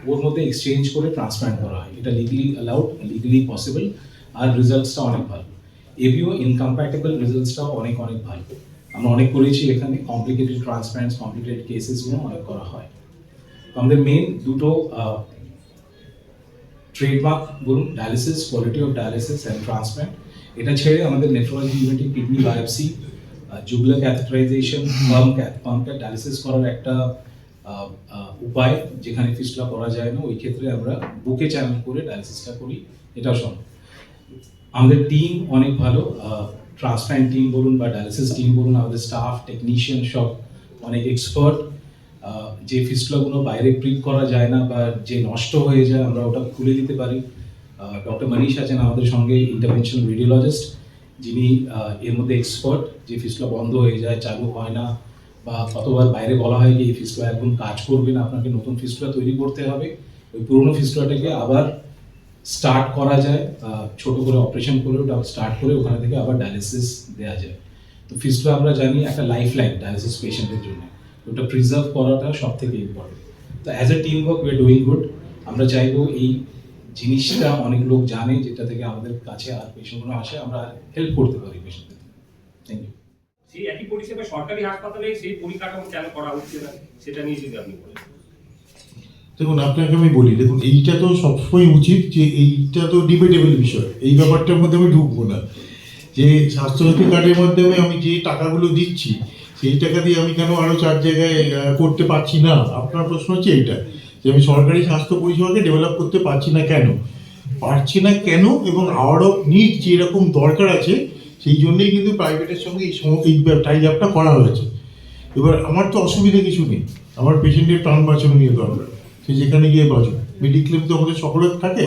S5: ওর মধ্যে এক্সচেঞ্জ করে ট্রান্সপ্ল্যান্ট করা হয়। এটা লিগালি অ্যালাউড, লিগালি পসিবল, আর রেজাল্টসটা অনেক ভালো। এবিও ইনকম্প্যাটেবল রেজাল্টসটাও অনেক অনেক ভালো। আমরা অনেক করেছি এখানে, কমপ্লিকেটেড ট্রান্সপ্ল্যান্টস, কমপ্লিকেটেড কেসেসগুলো অনেক করা হয়। আমাদের মেন দুটো ট্রেডমার্ক বলুন, dialysis, quality of dialysis and transplant. এটা ছেড়ে আমাদের নেফ্রোলজি ইউনিটে kidney biopsy, jugular catheterisation, pump cath dialysis করার একটা উপায়, যেখানে ফিস্টুলা করা যায় না ওই ক্ষেত্রে আমরা বুকে চ্যানেল করে ডায়ালিসিসটা করি, এটাও সম্ভব। আমাদের টিম অনেক ভালো, ট্রান্সপ্ল্যান্ট টিম বলুন বা ডায়ালিসিস টিম বলুন, আমাদের স্টাফ, টেকনিশিয়ান সব অনেক এক্সপার্ট। যে ফিস্টুলাগুলো বাইরে প্রিক করা যায় না বা যে নষ্ট হয়ে যায় আমরা ওটা খুলে দিতে পারি। ডক্টর মনীষ আছেন আমাদের সঙ্গে, ইন্টারভেনশন রেডিওলজিস্ট, যিনি এর মধ্যে এক্সপার্ট। যে ফিস্টুলা বন্ধ হয়ে যায়, চালু হয় না, বা কতবার বাইরে বলা হয় যে এই ফিস্টুলা এখন কাজ করবে না, আপনাকে নতুন ফিস্টুলা তৈরি করতে হবে, ওই পুরোনো ফিস্টুলাটাকে আবার স্টার্ট করা যায়, ছোট করে অপারেশন করে ওটা স্টার্ট করে ওখানে থেকে আবার ডায়ালিসিস দেওয়া যায়। তো ফিস্টুলা আমরা জানি একটা লাইফ লাইন ডায়ালিসিস পেশেন্টের জন্য, ওটা প্রিজার্ভ করাটা সব থেকে ইম্পর্টেন্ট। তো as a team work we are doing good. আমরা চাইবো এই জিনিসটা অনেক লোক জানে, যেটা থেকে আমাদের কাছে আর পেশেন্টগুলো আসে, আমরা হেল্প করতে পারি পেশেন্টদের। Thank you.
S9: সেই একই পরিষেবা সরকারি হাসপাতালে সেই পরিকাঠামো কেন করা হচ্ছে না, সেটা নিয়ে যদি আপনি বলেন।
S10: দেখুন, আপনাকে আমি বলি, দেখুন এইটা তো সবসময় উচিত যে এইটা তো ডিবেটেবল বিষয়, এই ব্যাপারটার মধ্যে আমি ঢুকবো না যে স্বাস্থ্যসাথী কার্ডের মাধ্যমে আমি যে টাকাগুলো দিচ্ছি সেই টাকা দিয়ে আমি কেন আরও 4 জায়গায় করতে পারছি না। আপনার প্রশ্ন হচ্ছে এইটা যে আমি সরকারি স্বাস্থ্য পরিষেবাকে ডেভেলপ করতে পারছি না কেন, এবং আরও নিট যেরকম দরকার আছে সেই জন্যই কিন্তু প্রাইভেটের সঙ্গে এই টাই আপটা করা হয়েছে। এবার আমার তো অসুবিধা কিছু নেই, আমার পেশেন্টের প্রাণ বাঁচানো নিয়ে দরকার, সে যেখানে গিয়ে বাঁচো। মেডিক্লেম তো আমাদের সকলের থাকে,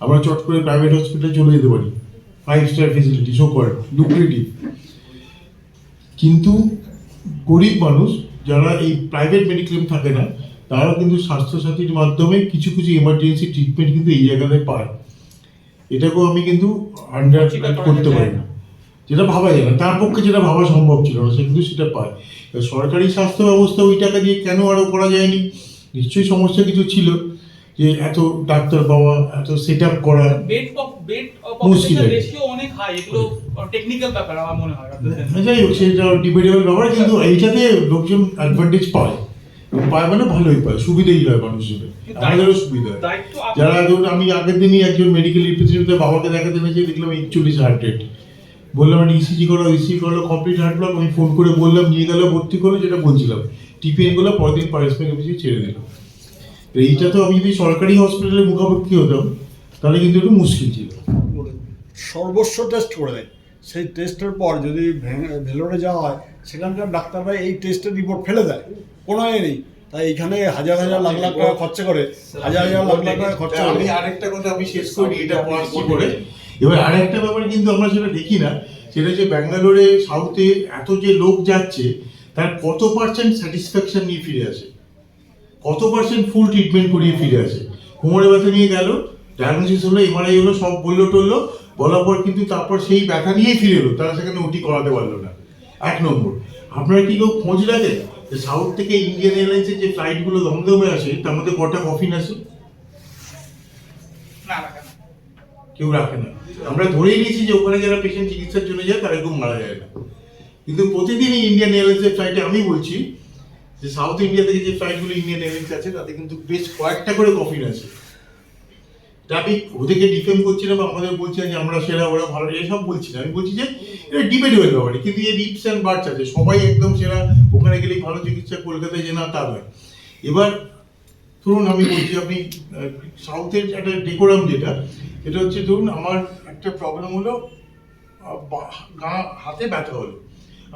S10: আমরা চট করে প্রাইভেট হসপিটালে চলে যেতে পারি, 5 স্টার ফেসিলিটি, শো করে লুক্রেটিভ। কিন্তু গরিব মানুষ যারা এই প্রাইভেট মেডিক্লেম থাকে না, তারা কিন্তু স্বাস্থ্যসাথীর মাধ্যমে কিছু এমার্জেন্সি ট্রিটমেন্ট কিন্তু এই জায়গাতে পায়। এটাকেও আমি কিন্তু আন্ডারস্ট্যান্ড করতে পারি না, যেটা ভাবা যায় না, তার পক্ষে যেটা ভাবা সম্ভব ছিল না, সে কিন্তু সেটা পায়। সরকারি স্বাস্থ্য ব্যবস্থা ওই টাকা দিয়ে কেন আরও করা যায়নি? নিশ্চয়ই সমস্যা কিছু ছিল, যে এত ডাক্তার পাওয়া, এত সেট আপ করা মুশকিল
S3: রেশিও অনেক হাই, এগুলো টেকনিক্যাল ব্যাপার আমার মনে হয়।
S10: যাই হোক, সেটা ডিবেটেবল ব্যাপার, কিন্তু এইটাতে লোকজন অ্যাডভান্টেজ পায় মানে ভালোই পায়, সুবিধাই হয় মানুষের, আমাদেরও সুবিধা হয়। যারা ধরুন, আমি আগের দিনই একজন মেডিকেল রিপ্রেজেন্টেটিভ বাবাকে দেখাতে নিয়েছি, দেখলাম 41 হার্ট রেট, বললাম আমি ইসিজি করো কমপ্লিট হার্ট ব্লক, আমি ফোন করে বললাম, নিয়ে গেল, ভর্তি করলো, যেটা বলছিলাম টিপিএন গুলো পরের দিন পারস্পরিক অফিসে ছেড়ে দিল। এইটা তো আমি যদি সরকারি হসপিটালের মুখোমুখি হতাম তাহলে কিন্তু একটু মুশকিল ছিল।
S7: সর্বস্ব টেস্ট করে দেয়, সেই টেস্টের পর যদি ভেলোরে যাওয়া হয়, সেখানকার ডাক্তাররা এই টেস্টের রিপোর্ট ফেলে দেয়, কোনো নেই। তাই এখানে হাজার লাখ টাকা খরচা করে, লাখ টাকা খরচা করে।
S10: আমি আরেকটা কথা আমি শেষ করি এটা করে। এবার আরেকটা ব্যাপার কিন্তু আমরা সেটা দেখি না, সেটা যে ব্যাঙ্গালোরে, সাউথে এত যে লোক যাচ্ছে, তার কত % স্যাটিসফ্যাকশন নিয়ে ফিরে আসে, কত % ফুল ট্রিটমেন্ট করিয়ে ফিরে আসে। কোমরে ব্যথা নিয়ে গেল, ডায়াগনোসিস হলো, এমআরআই হলো, সব বললো বলার পর কিন্তু তারপর সেই ব্যথা নিয়েই ফিরে এলো, তারা সেখানে ওটি করাতে পারলো না। 1 নম্বর, আপনারা কি কেউ খোঁজ রাখেন যে সাউথ থেকে ইন্ডিয়ান এয়ারলাইন্সের যে ফ্লাইটগুলো দমদমে আসে, তার মধ্যে কটা কফিন আসে? কেউ রাখে না। আমরা ধরেই নিয়েছি যে ওখানে যারা পেশেন্ট চিকিৎসার জন্য যায় তারা কেউ মারা যায় না, কিন্তু প্রতিদিনই ইন্ডিয়ান এয়ারলাইন্সের ফ্লাইটে, আমি বলছি যে সাউথ ইন্ডিয়া থেকে যে ফ্লাইটগুলো ইন্ডিয়ান এয়ারলাইন্স আছে, তাতে কিন্তু বেশ কয়েকটা করে কফিন আছে। আমি ওদেরকে ডিফেম করছি না বা আমাদের বলছি না যে আমরা সেরা, ওরা ভালো, এসব বলছি না। আমি বলছি যে এটা ডিবেটেবল ব্যাপারে, কিন্তু এই রিপস অ্যান্ড বার্ডস আছে, সবাই একদম সেরা, ওখানে গেলেই ভালো চিকিৎসা, কলকাতায় যে না তা নয়। এবার ধরুন আমি বলছি, আপনি সাউথের একটা ডেকোরাম যেটা, সেটা হচ্ছে ধরুন আমার একটা প্রবলেম হলো, হাতে ব্যথা হলো,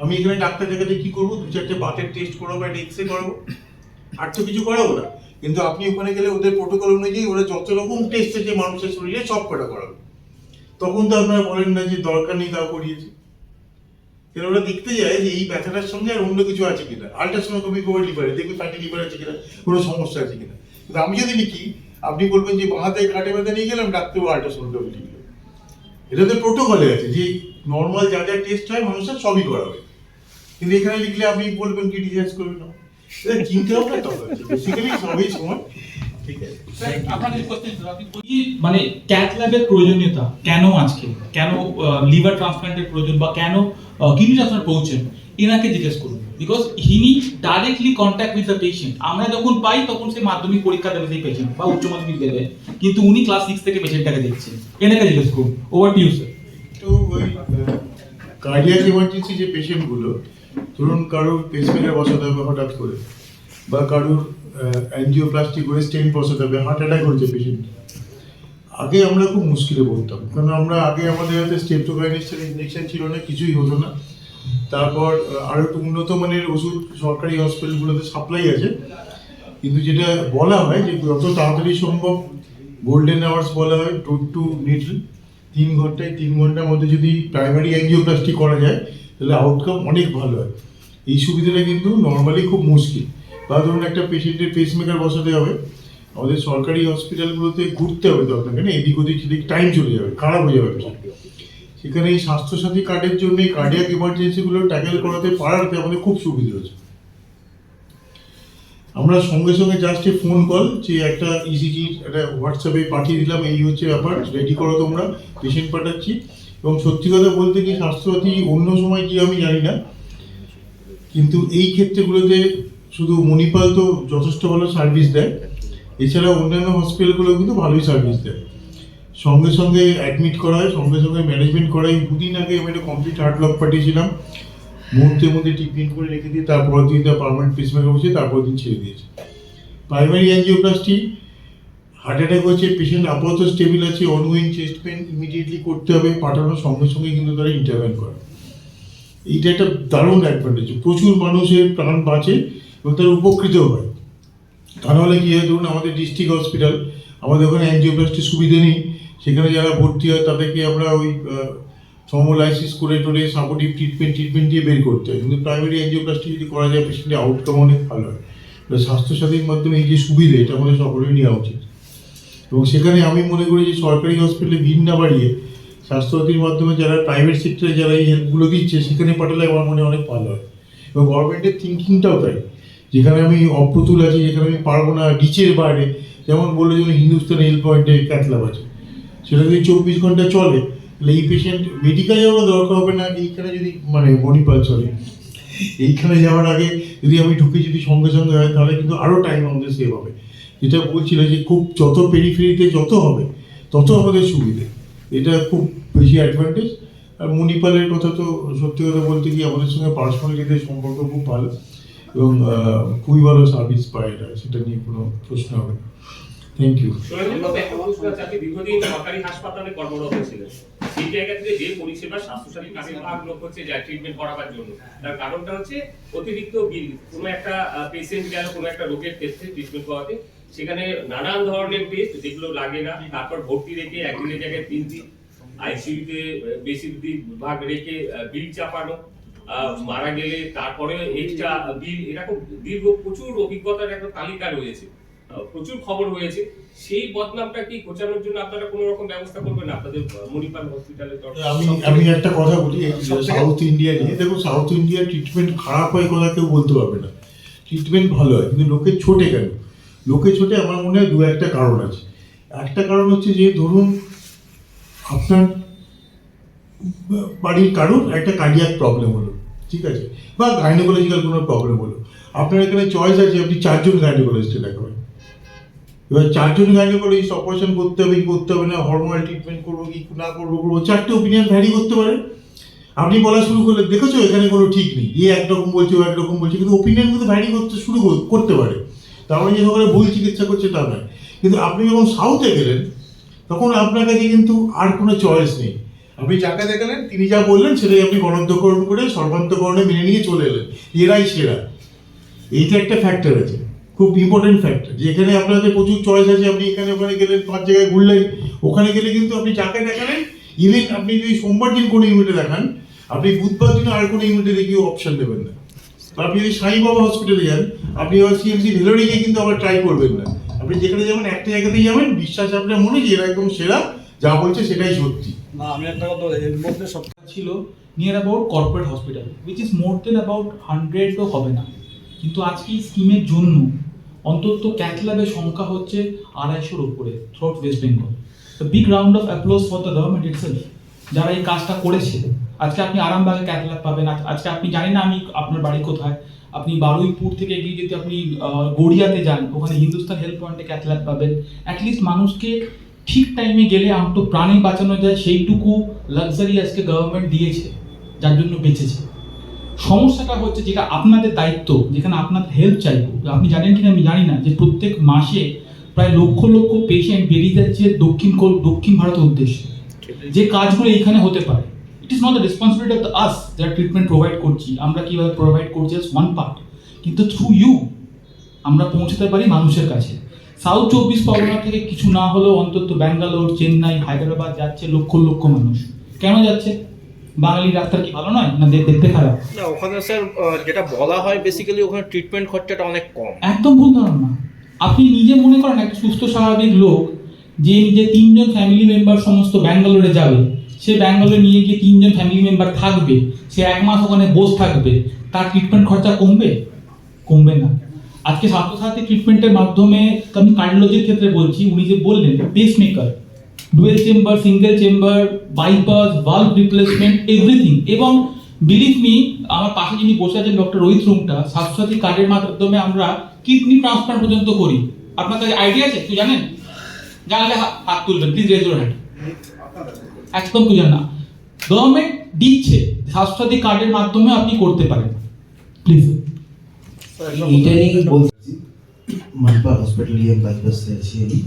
S10: আমি এখানে ডাক্তার দেখাতে কি করবো, 2-4টে বাতের টেস্ট করাবো, একটা এক্স রে করাবো, আর তো কিছু করাবো না। কিন্তু আপনি ওখানে গেলে ওদের প্রোটোকল অনুযায়ী ওরা যত রকম টেস্ট আছে মানুষের শরীরে সব কটা করাবে। তখন তো আপনারা বলেন না যে দরকার নেই, তাও করিয়েছে। কিন্তু ওরা দেখতে যায় যে এই ব্যথাটার সঙ্গে আর অন্য কিছু আছে কিনা, আল্ট্রাসোনোগ্রাফি করে লিভারে দেখবে ফ্যাটি লিভার আছে কিনা, কোনো সমস্যা আছে কিনা। কিন্তু আমি যদি লিখি, আপনি বলবেন যে বাঁহাতে ঘাটে ব্যথা নিয়ে গেলাম, ডাক্তার আল্ট্রাসোনোগ্রাফি লিখলো। এটা তো প্রোটোকলে আছে যে নর্মাল যা টেস্ট হয় মানুষের সবই করাবে, কিন্তু এখানে লিখলে আপনি বলবেন কি ডিসাইজ করবেন না, চিনতে হবে না। তখন বেসিক্যালি সবই সময় ঠিক আছে।
S3: মানে ক্যাথ ল্যাবের প্রয়োজনীয়তা কেন আজকে, কেন লিভার ট্রান্সপ্লান্টের প্রয়োজন, বা কেন কিডনি ট্রান্সপ্লান্ট প্রয়োজন, এনাকে জিজ্ঞেস করুন। বিকজ হিনি directly contact with the patient. আমরা যখন পাই তখন সে মাধ্যমিক পরীক্ষা দেবে সেই পেশেন্ট, বা উচ্চ মাধ্যমিক দেবে, কিন্তু উনি ক্লাস 6 থেকে পেশেন্টটাকে দেখছেন। এনাকে জিজ্ঞেস করুন। Over to you sir.
S10: তো ওই কার্ডিয়াক ইমার্জেন্সি যে পেশেন্টগুলো, ধরুন কারোর পেসমেকার বসাতে হবে হঠাৎ করে, বা কারোর অ্যাঞ্জিওপ্লাস্টি করে স্টেন্ট বসাতে হবে, হার্ট অ্যাটাক হয়েছে পেশেন্ট, আগে আমরা খুব মুশকিলে পড়তাম, কারণ আমরা আগে আমাদের হাতে স্টেপটোকাইনেসের ইঞ্জেকশন ছিল না, কিছুই হতো না। তারপর আরও একটু উন্নত মানের ওষুধ সরকারি হসপিটালগুলোতে সাপ্লাই আছে, কিন্তু যেটা বলা হয় যে যত তাড়াতাড়ি সম্ভব গোল্ডেন আওয়ার্স বলা হয়, ডোর টু নিডল, 3 ঘন্টার মধ্যে যদি প্রাইমারি অ্যাঞ্জিওপ্লাস্টি করা যায় তাহলে আউটকাম অনেক ভালো হয়। এই সুবিধাটা কিন্তু নর্মালি খুব মুশকিল। বা ধরুন একটা পেশেন্টের পেসমেকার বসাতে হবে, আমাদের সরকারি হসপিটালগুলোতে ঘুরতে হবে, দরকার না এদিক ওদিক সেদিক টাইম চলে যাবে, খারাপ হয়ে যাবে পেশেন্ট। সেখানে এই স্বাস্থ্যসাথী কার্ডের জন্য এই কার্ডিয়াক ইমার্জেন্সিগুলো ট্যাকেল করাতে পারাতে আমাদের খুব সুবিধা হচ্ছে। আমরা সঙ্গে সঙ্গে জাস্ট ফোন কল যে একটা ইসিজির একটা হোয়াটসঅ্যাপে পাঠিয়ে দিলাম, এই হচ্ছে ব্যাপার, রেডি করো তোমরা, পেশেন্ট পাঠাচ্ছি। এবং সত্যি কথা বলতে কি স্বাস্থ্যসাথী অন্য সময় কি আমি জানি না, কিন্তু এই ক্ষেত্রগুলোতে শুধু মণিপাল তো যথেষ্ট ভালো সার্ভিস দেয়, এছাড়া অন্যান্য হসপিটালগুলো কিন্তু ভালোই সার্ভিস দেয়। সঙ্গে সঙ্গে অ্যাডমিট করা হয়, সঙ্গে সঙ্গে ম্যানেজমেন্ট করা হয়। 2 দিন আগে আমি একটা কমপ্লিট হার্ট ব্লক পাঠিয়েছিলাম, মুহূর্তের মধ্যে ট্রিটমেন্ট করে রেখে দিয়ে তারপর দিন তার পার্মানেন্ট পেসমেকার বসে তারপর দিন ছেড়ে দিয়েছে। প্রাইমারি অ্যাঞ্জিওপ্লাস্টি, হার্ট অ্যাটাক হচ্ছে, পেশেন্ট আপাতত স্টেবল আছে, অনগোয়িং চেস্ট পেন ইমিডিয়েটলি করতে হবে, পাঠানোর সঙ্গে সঙ্গে কিন্তু তারা ইন্টারভেন করে। এইটা একটা দারুণ অ্যাডভান্টেজ, প্রচুর মানুষের প্রাণ বাঁচে এবং তারা উপকৃত হয়। তা নাহলে কী হয়, ধরুন আমাদের ডিস্ট্রিক্ট হসপিটাল, আমাদের ওখানে অ্যাঞ্জিওপ্লাস্টির সুবিধে নেই, সেখানে যারা ভর্তি হয় তাদেরকে আমরা ওই থর্মোলাইসিস করে টোরে সাপোর্টিভ ট্রিটমেন্ট দিয়ে বের করতে হয়। কিন্তু প্রাইমারি অ্যাঞ্জিওপ্লাস্টি যদি করা যায় পেশেন্টের আউটকাম অনেক ভালো হয়। স্বাস্থ্যসাথীর মাধ্যমে এই যে সুবিধে, এটা আমাদের সকলেই নেওয়া উচিত। এবং সেখানে আমি মনে করি যে সরকারি হসপিটালে ভিড় না বাড়িয়ে স্বাস্থ্যসাথীর মাধ্যমে যারা প্রাইভেট সেক্টরে যারা এই হেল্পগুলো দিচ্ছে সেখানে পাঠালে আমার মনে অনেক ভালো হয়। এবং গভর্নমেন্টের থিঙ্কিংটাও তাই, যেখানে আমি অপ্রতুল আছি, যেখানে আমি পারবো না ডিচের বাইরে, যেমন বললো যেন হিন্দুস্তান হেলথ পয়েন্টে ক্যাথল্যাব আছে, সেটা যদি 24 ঘন্টা চলে, তাহলে এই পেশেন্ট মেডিকেল যাওয়ার দরকার হবে না। এইখানে যদি মণিপাল চলে, এইখানে যাওয়ার আগে যদি আমি ঢুকে যদি সঙ্গে সঙ্গে হয়, তাহলে কিন্তু আরও টাইম আমাদের সেভ হবে। যেটা বলছিল যে খুব যত পেরিফেরিতে যত হবে তত আমাদের সুবিধে, এটা খুব বেশি অ্যাডভান্টেজ। আর মণিপালের কথা তো সত্যি কথা বলতে কি আমাদের সঙ্গে পার্সোনালিটির সম্পর্ক খুব ভালো এবং খুবই ভালো সার্ভিস পায় এরা, সেটা নিয়ে কোনো প্রশ্ন হবে না। Thank you.
S9: দীর্ঘদিন সরকারি হাসপাতালে কর্মরত ছিলেন, সেই জায়গা থেকে যে পরিষেবা স্বাস্থ্যসাথী কার্ডের ভাগ লোক হচ্ছে যায় ট্রিটমেন্ট করাবার জন্য, তার কারণটা হচ্ছে অতিরিক্ত বিল। কোনো একটা পেশেন্ট গেল কোনো একটা রোগের টেস্টে ট্রিটমেন্ট করাতে, সেখানে নানান ধরনের টেস্ট যেগুলো লাগে না, তারপর ভর্তি রেখে একদিনের জায়গায় 3 দিন আইসিইউতে বেশি ভাগ রেখে বিল চাপানো, মারা গেলে তারপরে এক্সট্রা বিল, এরকম দীর্ঘ প্রচুর অভিজ্ঞতার একটা তালিকা রয়েছে, প্রচুর খবর হয়েছে। সেই বদনামটা কি ঘোচানোর জন্য আপনারা কোনো রকম ব্যবস্থা করবেন আপনাদের মণিপাল হসপিটালের তরফে?
S10: আমি একটা কথা বলি, সাউথ ইন্ডিয়া নিয়ে দেখুন, সাউথ ইন্ডিয়ার ট্রিটমেন্ট খারাপ হয় কথা কেউ বলতে পারবে না, ট্রিটমেন্ট ভালো হয়, কিন্তু লোকে ছোটে কেন? লোকে ছোটে আমার মনে হয় 2-1টা কারণ আছে। একটা কারণ হচ্ছে যে ধরুন আপনার বাড়ির কারোর একটা কার্ডিয়াক প্রবলেম হলো, ঠিক আছে, বা গাইনোকোলজিক্যাল কোনো প্রবলেম হলো, আপনার এখানে চয়েস আছে, আপনি 4 জন গাইনোকোলজিস্টে দেখাবেন। এবার 4 জন গাইনোকোলজিস্ট অপারেশন করতে হবে কি করতে হবে না, হরমোনাল ট্রিটমেন্ট করবো কি না করবো, 4টে ওপিনিয়ন ভ্যারি করতে পারে। আপনি বলা শুরু করলে দেখেছো এখানে কোনো ঠিক নেই, এ একরকম বলছে ও একরকম বলছে, কিন্তু ওপিনিয়ন কিন্তু ভ্যারি করতে পারে। তার মানে যে সকলে ভুল চিকিৎসা করছে তা নয়। কিন্তু আপনি যখন সাউথে গেলেন তখন আপনার কাছে কিন্তু আর কোনো চয়েস নেই, আপনি যাকে দেখালেন তিনি যা বললেন সেটাই আপনি গণান্তকরণ করে সর্বান্তকরণে মেনে নিয়ে চলে এলেন, এরাই সেরা। এইটা একটা ফ্যাক্টর আছে, খুব ইম্পর্টেন্ট ফ্যাক্টর, যে এখানে আপনাদের প্রচুর চয়েস আছে। আপনি এখানে ওখানে গেলেন, 5 জায়গায় ঘুরলেন, ওখানে গেলে কিন্তু আপনি যাকে দেখালেন, ইভেন আপনি যদি সোমবার দিন কোনো ইউনিটে দেখান, আপনি বুধবার দিন আর কোনো ইউনিটে দেখিয়ে অপশন দেবেন না। আপনি যদি সাই বাবা হসপিটালে যান, আপনি আবার সিএমসি ভেলোরে গিয়ে কিন্তু আবার ট্রাই করবেন না। আপনি যেখানে যাবেন একটা জায়গাতেই যাবেন, বিশ্বাস আপনার মনে যে এরা একদম সেরা, যা বলছে সেটাই সত্যি।
S7: না, আমি একটা কথা এর মধ্যে সব
S3: ছিল near about corporate hospital which is more than about 100 হবে না, কিন্তু আজকে এই স্কিমের জন্য অন্তত ক্যাথল্যাবের সংখ্যা হচ্ছে 250-এর উপরে throughout West Bengal. The big round of applause for the government itself, যারা এই কাজটা করেছে। আজকে আপনি আরামবাগে ক্যাথল্যাব পাবেন, আজকে আপনি জানেন না আমি আপনার বাড়ি কোথায়, আপনি বারুইপুর থেকে এগিয়ে যদি আপনি গড়িয়াতে যান, ওখানে হিন্দুস্তান হেলথ পয়েন্টে ক্যাথল্যাব পাবেন। অ্যাটলিস্ট মানুষকে ঠিক টাইমে গেলে তো প্রাণে বাঁচানো যায়, সেইটুকু লাক্সারি আজকে গভর্নমেন্ট দিয়েছে, যার জন্য বেঁচেছে। সমস্যাটা হচ্ছে যেটা আপনাদের দায়িত্ব, যেখানে আপনাদের হেল্প চাইবো, আপনি জানেন কিনা আমি জানি না, যে প্রত্যেক মাসে প্রায় লক্ষ লক্ষ পেশেন্ট বেরিয়ে যাচ্ছে দক্ষিণ ভারতের উদ্দেশ্যে। যে কাজগুলো এইখানে হতে পারে, it is not the responsibility of the us যারা ট্রিটমেন্ট প্রোভাইড করছি, আমরা কীভাবে প্রোভাইড করছি জাস্ট ওয়ান পার্ট, কিন্তু থ্রু ইউ আমরা পৌঁছতে পারি মানুষের কাছে। সাউথ 24 পরগনা থেকে কিছু না হলেও অন্তত ব্যাঙ্গালোর, চেন্নাই, হায়দ্রাবাদ যাচ্ছে লক্ষ লক্ষ মানুষ। কেন যাচ্ছে? বাঙালি ডাক্তার কি ভালো নয়, না দেখতে খারাপ?
S8: না, ওখানে স্যার যেটা বলা হয় বেসিক্যালি ওখানে ট্রিটমেন্ট খরচাটা অনেক কম।
S3: একদম ভুল ধারণা। আপনি নিজে মনে করেন একটা সুস্থ স্বাভাবিক লোক যে নিজে 3 জন ফ্যামিলি মেম্বার সমস্ত ব্যাঙ্গালোরে যাবে, সে ব্যাঙ্গালোরে নিয়ে গিয়ে 3 জন ফ্যামিলি মেম্বার থাকবে, সে 1 মাস ওখানে বসে থাকবে, তার ট্রিটমেন্ট খরচা কমবে? কমবে না। আজকে স্বাস্থ্যসাথী ট্রিটমেন্টের মাধ্যমে, আমি কার্ডিওলজির ক্ষেত্রে বলছি, উনি যে বললেন pacemaker, dual chamber, single chamber, bypass, valve replacement, everything. এবং বিলিভ মি, আমার পাশে যিনি বসে আছেন ডক্টর রোহিত রুংটা, স্বাস্থ্যসাথী কার্ডের মাধ্যমে আমরা কিডনি ট্রান্সপ্লান্ট পর্যন্ত করি। আপনার কাছে আইডিয়া আছে? কেউ জানেন? জানলে হাত তুলবেন, প্লিজ রেজ ইউর হ্যান্ড। একদম কেউ জানে না। গভর্নমেন্ট দিচ্ছে, স্বাস্থ্যসাথী কার্ডের মাধ্যমে আপনি করতে পারেন। প্লিজ।
S11: এইটা নিয়ে বলছি, মানপার হসপিটাল বাইপাসে আছি আমি।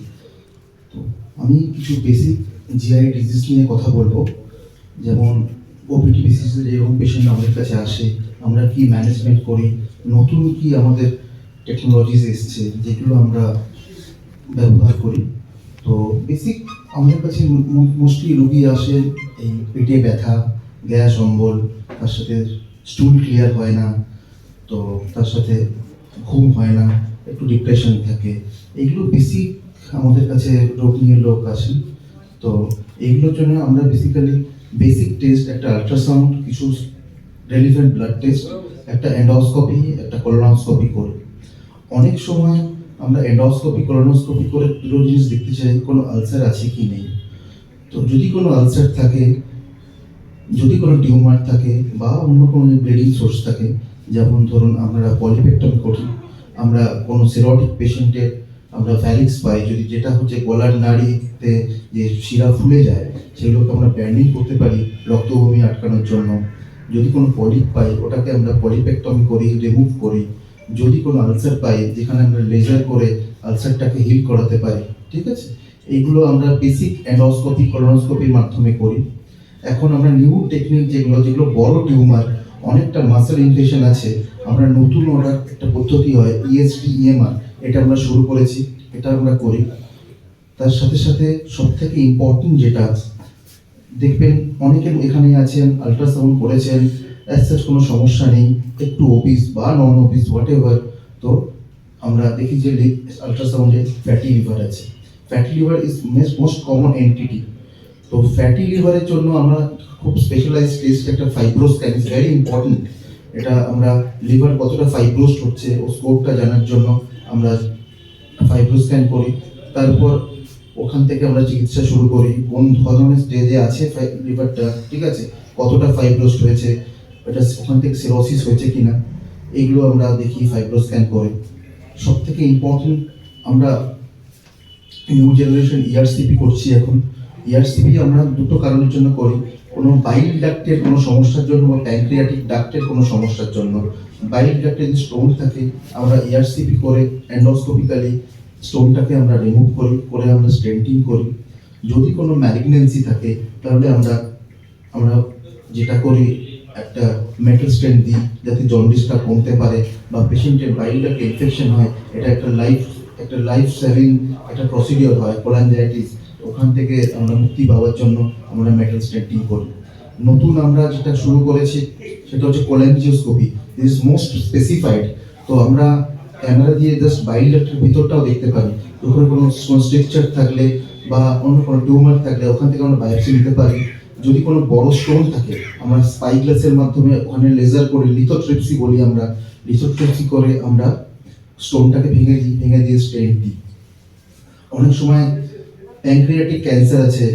S11: তো আমি কিছু বেসিক জিআই ডিজিজ নিয়ে কথা বলবো, যেমন ওপিটি বেসিসে যেরকম পেশেন্ট আমাদের কাছে আসে, আমরা কি ম্যানেজমেন্ট করি, নতুন কি আমাদের টেকনোলজিস এসছে যেগুলো আমরা ব্যবহার করি। তো বেসিক আমাদের কাছে মোস্টলি রুগী আসেন এই পেটে ব্যথা, গ্যাস অম্বল, তার সাথে স্টুল ক্লিয়ার হয় না, তো তার সাথে ঘুম হয় না, একটু ডিপ্রেশন থাকে, এইগুলো বেসিক আমাদের কাছে রোগ নিয়ে লোক আসেন। তো এইগুলোর জন্য আমরা বেসিক্যালি বেসিক টেস্ট, একটা আল্ট্রাসাউন্ড, কিছু রেলিভেন্ট ব্লাড টেস্ট, একটা এন্ডোস্কোপি, একটা কোলোনোস্কোপি করি। অনেক সময় আমরা এন্ডোস্কোপি, কোলোনোস্কোপি করে দুটো জিনিস দেখতে চাই, কোনো আলসার আছে কি নেই। তো যদি কোনো আলসার থাকে, যদি কোনো টিউমার থাকে বা অন্য কোনো ব্লিডিং সোর্স থাকে, যেমন ধরুন আমরা পলিপেক্টমি করি, আমরা কোনো সিরোটিক পেশেন্টের আমরা ভ্যালিক্স পাই, যদি যেটা হচ্ছে গলার নাড়িতে যে শিরা ফুলে যায় সেগুলোকে আমরা ব্যান্ডিং করতে পারি রক্তভূমি আটকানোর জন্য। যদি কোনো পলিপ পাই ওটাকে আমরা পলিপেক্টমি করি, রিমুভ করি। যদি কোনো আলসার পাই যেখানে আমরা লেজার করে আলসারটাকে হিল করাতে পারি, ঠিক আছে। এইগুলো আমরা বেসিক এন্ডোস্কোপি, কোলোনোস্কোপির মাধ্যমে করি। এখন আমরা নিউ টেকনিক যেগুলো বড় টিউমার, অনেকটা মাসেল ইনফেকশন আছে, আমরা নতুন ওটার একটা পদ্ধতি হয় ESD-EMR, এটা আমরা শুরু করেছি, এটা আমরা করি। তার সাথে সাথে সব থেকে ইম্পর্টেন্ট যেটা দেখবেন, অনেকে এখানে আছেন আল্ট্রাসাউন্ড করেছেন, অ্যাজ কোনো সমস্যা নেই, একটু ওবিস বা নন ওবিস হোয়াট এভার, তো আমরা দেখি যে আল্ট্রাসাউন্ডে ফ্যাটি লিভার আছে। Fatty liver is most common entity. তো ফ্যাটি লিভারের জন্য আমরা খুব স্পেশালাইজড টেস্ট, একটা ফাইব্রোস্ক্যান ইজ ভেরি ইম্পর্টেন্ট। এটা আমরা লিভার কতটা ফাইব্রোস্ড হচ্ছে ও স্কোপটা জানার জন্য আমরা ফাইব্রোস্ক্যান করি। তারপর ওখান থেকে আমরা চিকিৎসা শুরু করি, কোন ধরনের স্টেজে আছে লিভারটা, ঠিক আছে, কতটা ফাইব্রোস্ড হয়েছে, এটা ওখান থেকে সিরোসিস হয়েছে কিনা, এইগুলো আমরা দেখি ফাইব্রোস্ক্যান করে। সব থেকে ইম্পর্টেন্ট আমরা নিউ জেনারেশন ERCP করছি এখন। ERCP আমরা দুটো কারণের জন্য করি, কোনো বাইল ডাক্টের কোনো সমস্যার জন্য বা প্যানক্রিয়াটিক ডাক্টের কোনো সমস্যার জন্য। বাইল ডাক্টে যদি স্টোন থাকে আমরা ERCP করে এন্ডোস্কোপিক্যালি স্টোনটাকে আমরা রিমুভ করে আমরা স্টেন্টিং করি। যদি কোনো ম্যালিগনেন্সি থাকে তাহলে আমরা যেটা করি একটা মেটাল স্টেন্ট দিই যাতে জন্ডিসটা কমতে পারে, বা পেশেন্টের বাইলটাকে ইনফেকশন হয়, এটা একটা লাইফ সেভিং একটা প্রসিডিওর হয় কোলাঞ্জাইটিস, ওখান থেকে আমরা মুক্তি পাওয়ার জন্য আমরা মেটাল স্টেন্টিং করি। নতুন আমরা যেটা শুরু করেছি সেটা হচ্ছে কোলেনজিওস্কোপি, দিস ইজ মোস্ট স্পেসিফাইড। তো আমরা ক্যামেরা দিয়ে জাস্ট বাইল ডাক্টের ভিতরটাও দেখতে পারি, ওখানে কোনো স্ট্রাকচার থাকলে বা অন্য কোনো টিউমার থাকলে ওখান থেকে আমরা বায়োপসি নিতে পারি। যদি কোনো বড় স্টোন থাকে আমরা স্পাইগ্লাসের মাধ্যমে ওখানে লেজার করে লিথোট্রিপসি বলি, আমরা লিথোট্রিপসি করে আমরা স্টোনটাকে ভেঙে দিয়ে স্টেন্ট দিই। অনেক সময় প্যানক্রিয়াটিক ক্যান্সার আছে,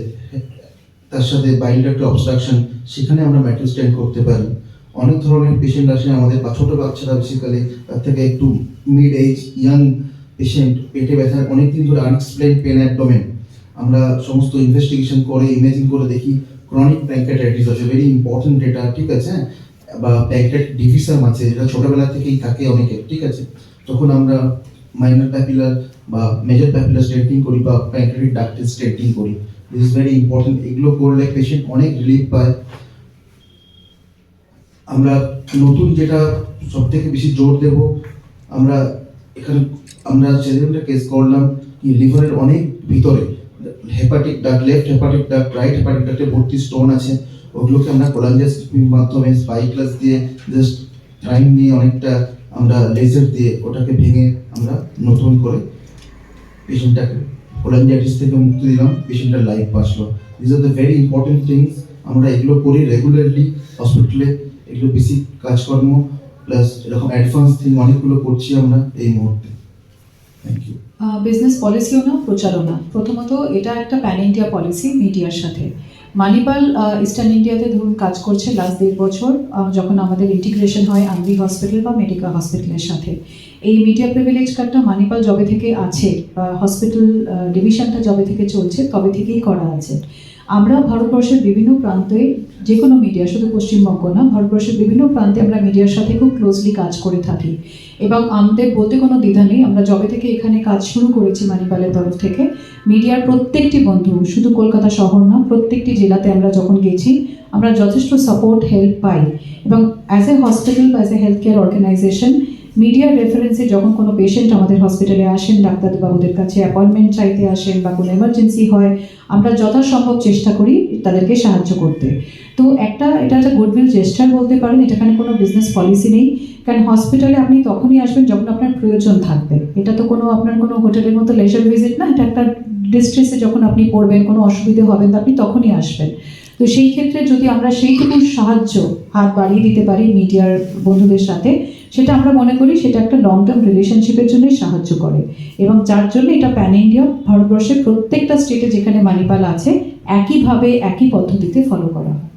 S11: তার সাথে বাইল ডাক্ট অবস্ট্রাকশন, সেখানে আমরা মেটাল স্টেন্ট করতে পারি। অনেক ধরনের পেশেন্ট আসে আমাদের, বা ছোটো বাচ্চারা বেসিক্যালি, তার থেকে একটু মিড এজ ইয়াং পেশেন্ট, পেটে ব্যথা অনেকদিন ধরে আনএক্সপ্লেইন পেন অ্যাবডোমেন, আমরা সমস্ত ইনভেস্টিগেশন করে ইমেজিং করে দেখি ক্রনিক প্যানক্রিয়াটাইটিস আছে, ভেরি ইম্পর্টেন্ট এটা, ঠিক আছে, বা প্যানক্রিয়াটিক ডিভিসাম আছে যেটা ছোটোবেলা থেকেই থাকে অনেকের, ঠিক আছে। তখন আমরা মাইনর প্যাপিলার বা মেজর প্যাপিলার স্টেন্টিং করি বা প্যানক্রিয়াটিক ডাক্টের স্টেন্টিং করি। This is very important. এগুলো করলে পেশেন্ট অনেক রিলিফ পায়। আমরা নতুন যেটা সব থেকে বেশি জোর দেব, আমরা এখানে আমরা সেদিন একটা কেস করলাম কি লিভারের অনেক ভিতরে hepatic duct, left hepatic duct, right hepatic ডাক্টে ভর্তি স্টোন আছে, ওগুলোকে আমরা কোলাঞ্জাস্টির মাধ্যমে স্পাই ক্লাস দিয়ে জাস্ট টাইম নিয়ে অনেকটা আমরা লেজার দিয়ে ওটাকে ভেঙে আমরা নতুন করে পেশেন্টটাকে কোলাঞ্জাইটিস থেকে মুক্তি দিলাম, পেশেন্টের লাইফ বাঁচলো। This are the very important things. আমরা এগুলো করি রেগুলারলি হসপিটালে, এগুলো বেসিক কাজকর্ম প্লাস এরকম অ্যাডভান্স থিং অনেকগুলো করছি আমরা এই মুহূর্তে। Thank you.
S12: বিজনেস পলিসিও না, প্রচারও না। প্রথমত এটা একটা প্যান ইন্ডিয়া পলিসি মিডিয়ার সাথে। মানিপাল ইস্টার্ন ইন্ডিয়াতে ধরুন কাজ করছে লাস্ট 1.5 বছর, যখন আমাদের ইন্টিগ্রেশন হয় আনভি হসপিটাল বা মেডিকা হসপিটালের সাথে। এই মিডিয়া প্রিভিলেজ কার্ডটা মানিপাল জবে থেকে আছে, হসপিটাল ডিভিশনটা জবে থেকে চলছে তবে থেকেই করা আছে। আমরা ভারতবর্ষের বিভিন্ন প্রান্তে যে কোনো মিডিয়া, শুধু পশ্চিমবঙ্গ না, ভারতবর্ষের বিভিন্ন প্রান্তে আমরা মিডিয়ার সাথে খুব ক্লোজলি কাজ করে থাকি এবং আমাদের বলতে কোনো দ্বিধা নেই। আমরা জবে থেকে এখানে কাজ শুরু করেছি মানিপালের তরফ থেকে, মিডিয়ার প্রত্যেকটি বন্ধু, শুধু কলকাতা শহর না, প্রত্যেকটি জেলাতে আমরা যখন গেছি আমরা যথেষ্ট সাপোর্ট হেল্প পাই। এবং অ্যাজ এ হসপিটাল বা as a health care organisation মিডিয়ার রেফারেন্সে যখন কোনো পেশেন্ট আমাদের হসপিটালে আসেন, ডাক্তারবাবুদের কাছে অ্যাপয়েন্টমেন্ট চাইতে আসেন বা কোনো এমার্জেন্সি হয়, আমরা যথাসম্ভব চেষ্টা করি তাদেরকে সাহায্য করতে। তো এটা একটা গুডউইল জেস্টার বলতে পারেন, এখানে কোনো বিজনেস পলিসি নেই। কারণ হসপিটালে আপনি তখনই আসবেন যখন আপনার প্রয়োজন থাকবে। এটা তো কোনো আপনার কোনো হোটেলের মতো লেজার ভিজিট না, এটা একটা ডিস্ট্রেসে যখন আপনি পড়বেন, কোনো অসুবিধে হবেন আপনি তখনই আসবেন। তো সেই ক্ষেত্রে যদি আমরা সেইটুকু সাহায্য হাত বাড়িয়ে দিতে পারি মিডিয়ার বন্ধুদের সাথে, সেটা আমরা মনে করি সেটা একটা লং টার্ম রিলেশনশিপের জন্যই সাহায্য করে। এবং যার জন্য এটা প্যান ইন্ডিয়া, ভারতবর্ষের প্রত্যেকটা স্টেটে যেখানে মানিপাল আছে একইভাবে একই পদ্ধতিতে ফলো করা হয়।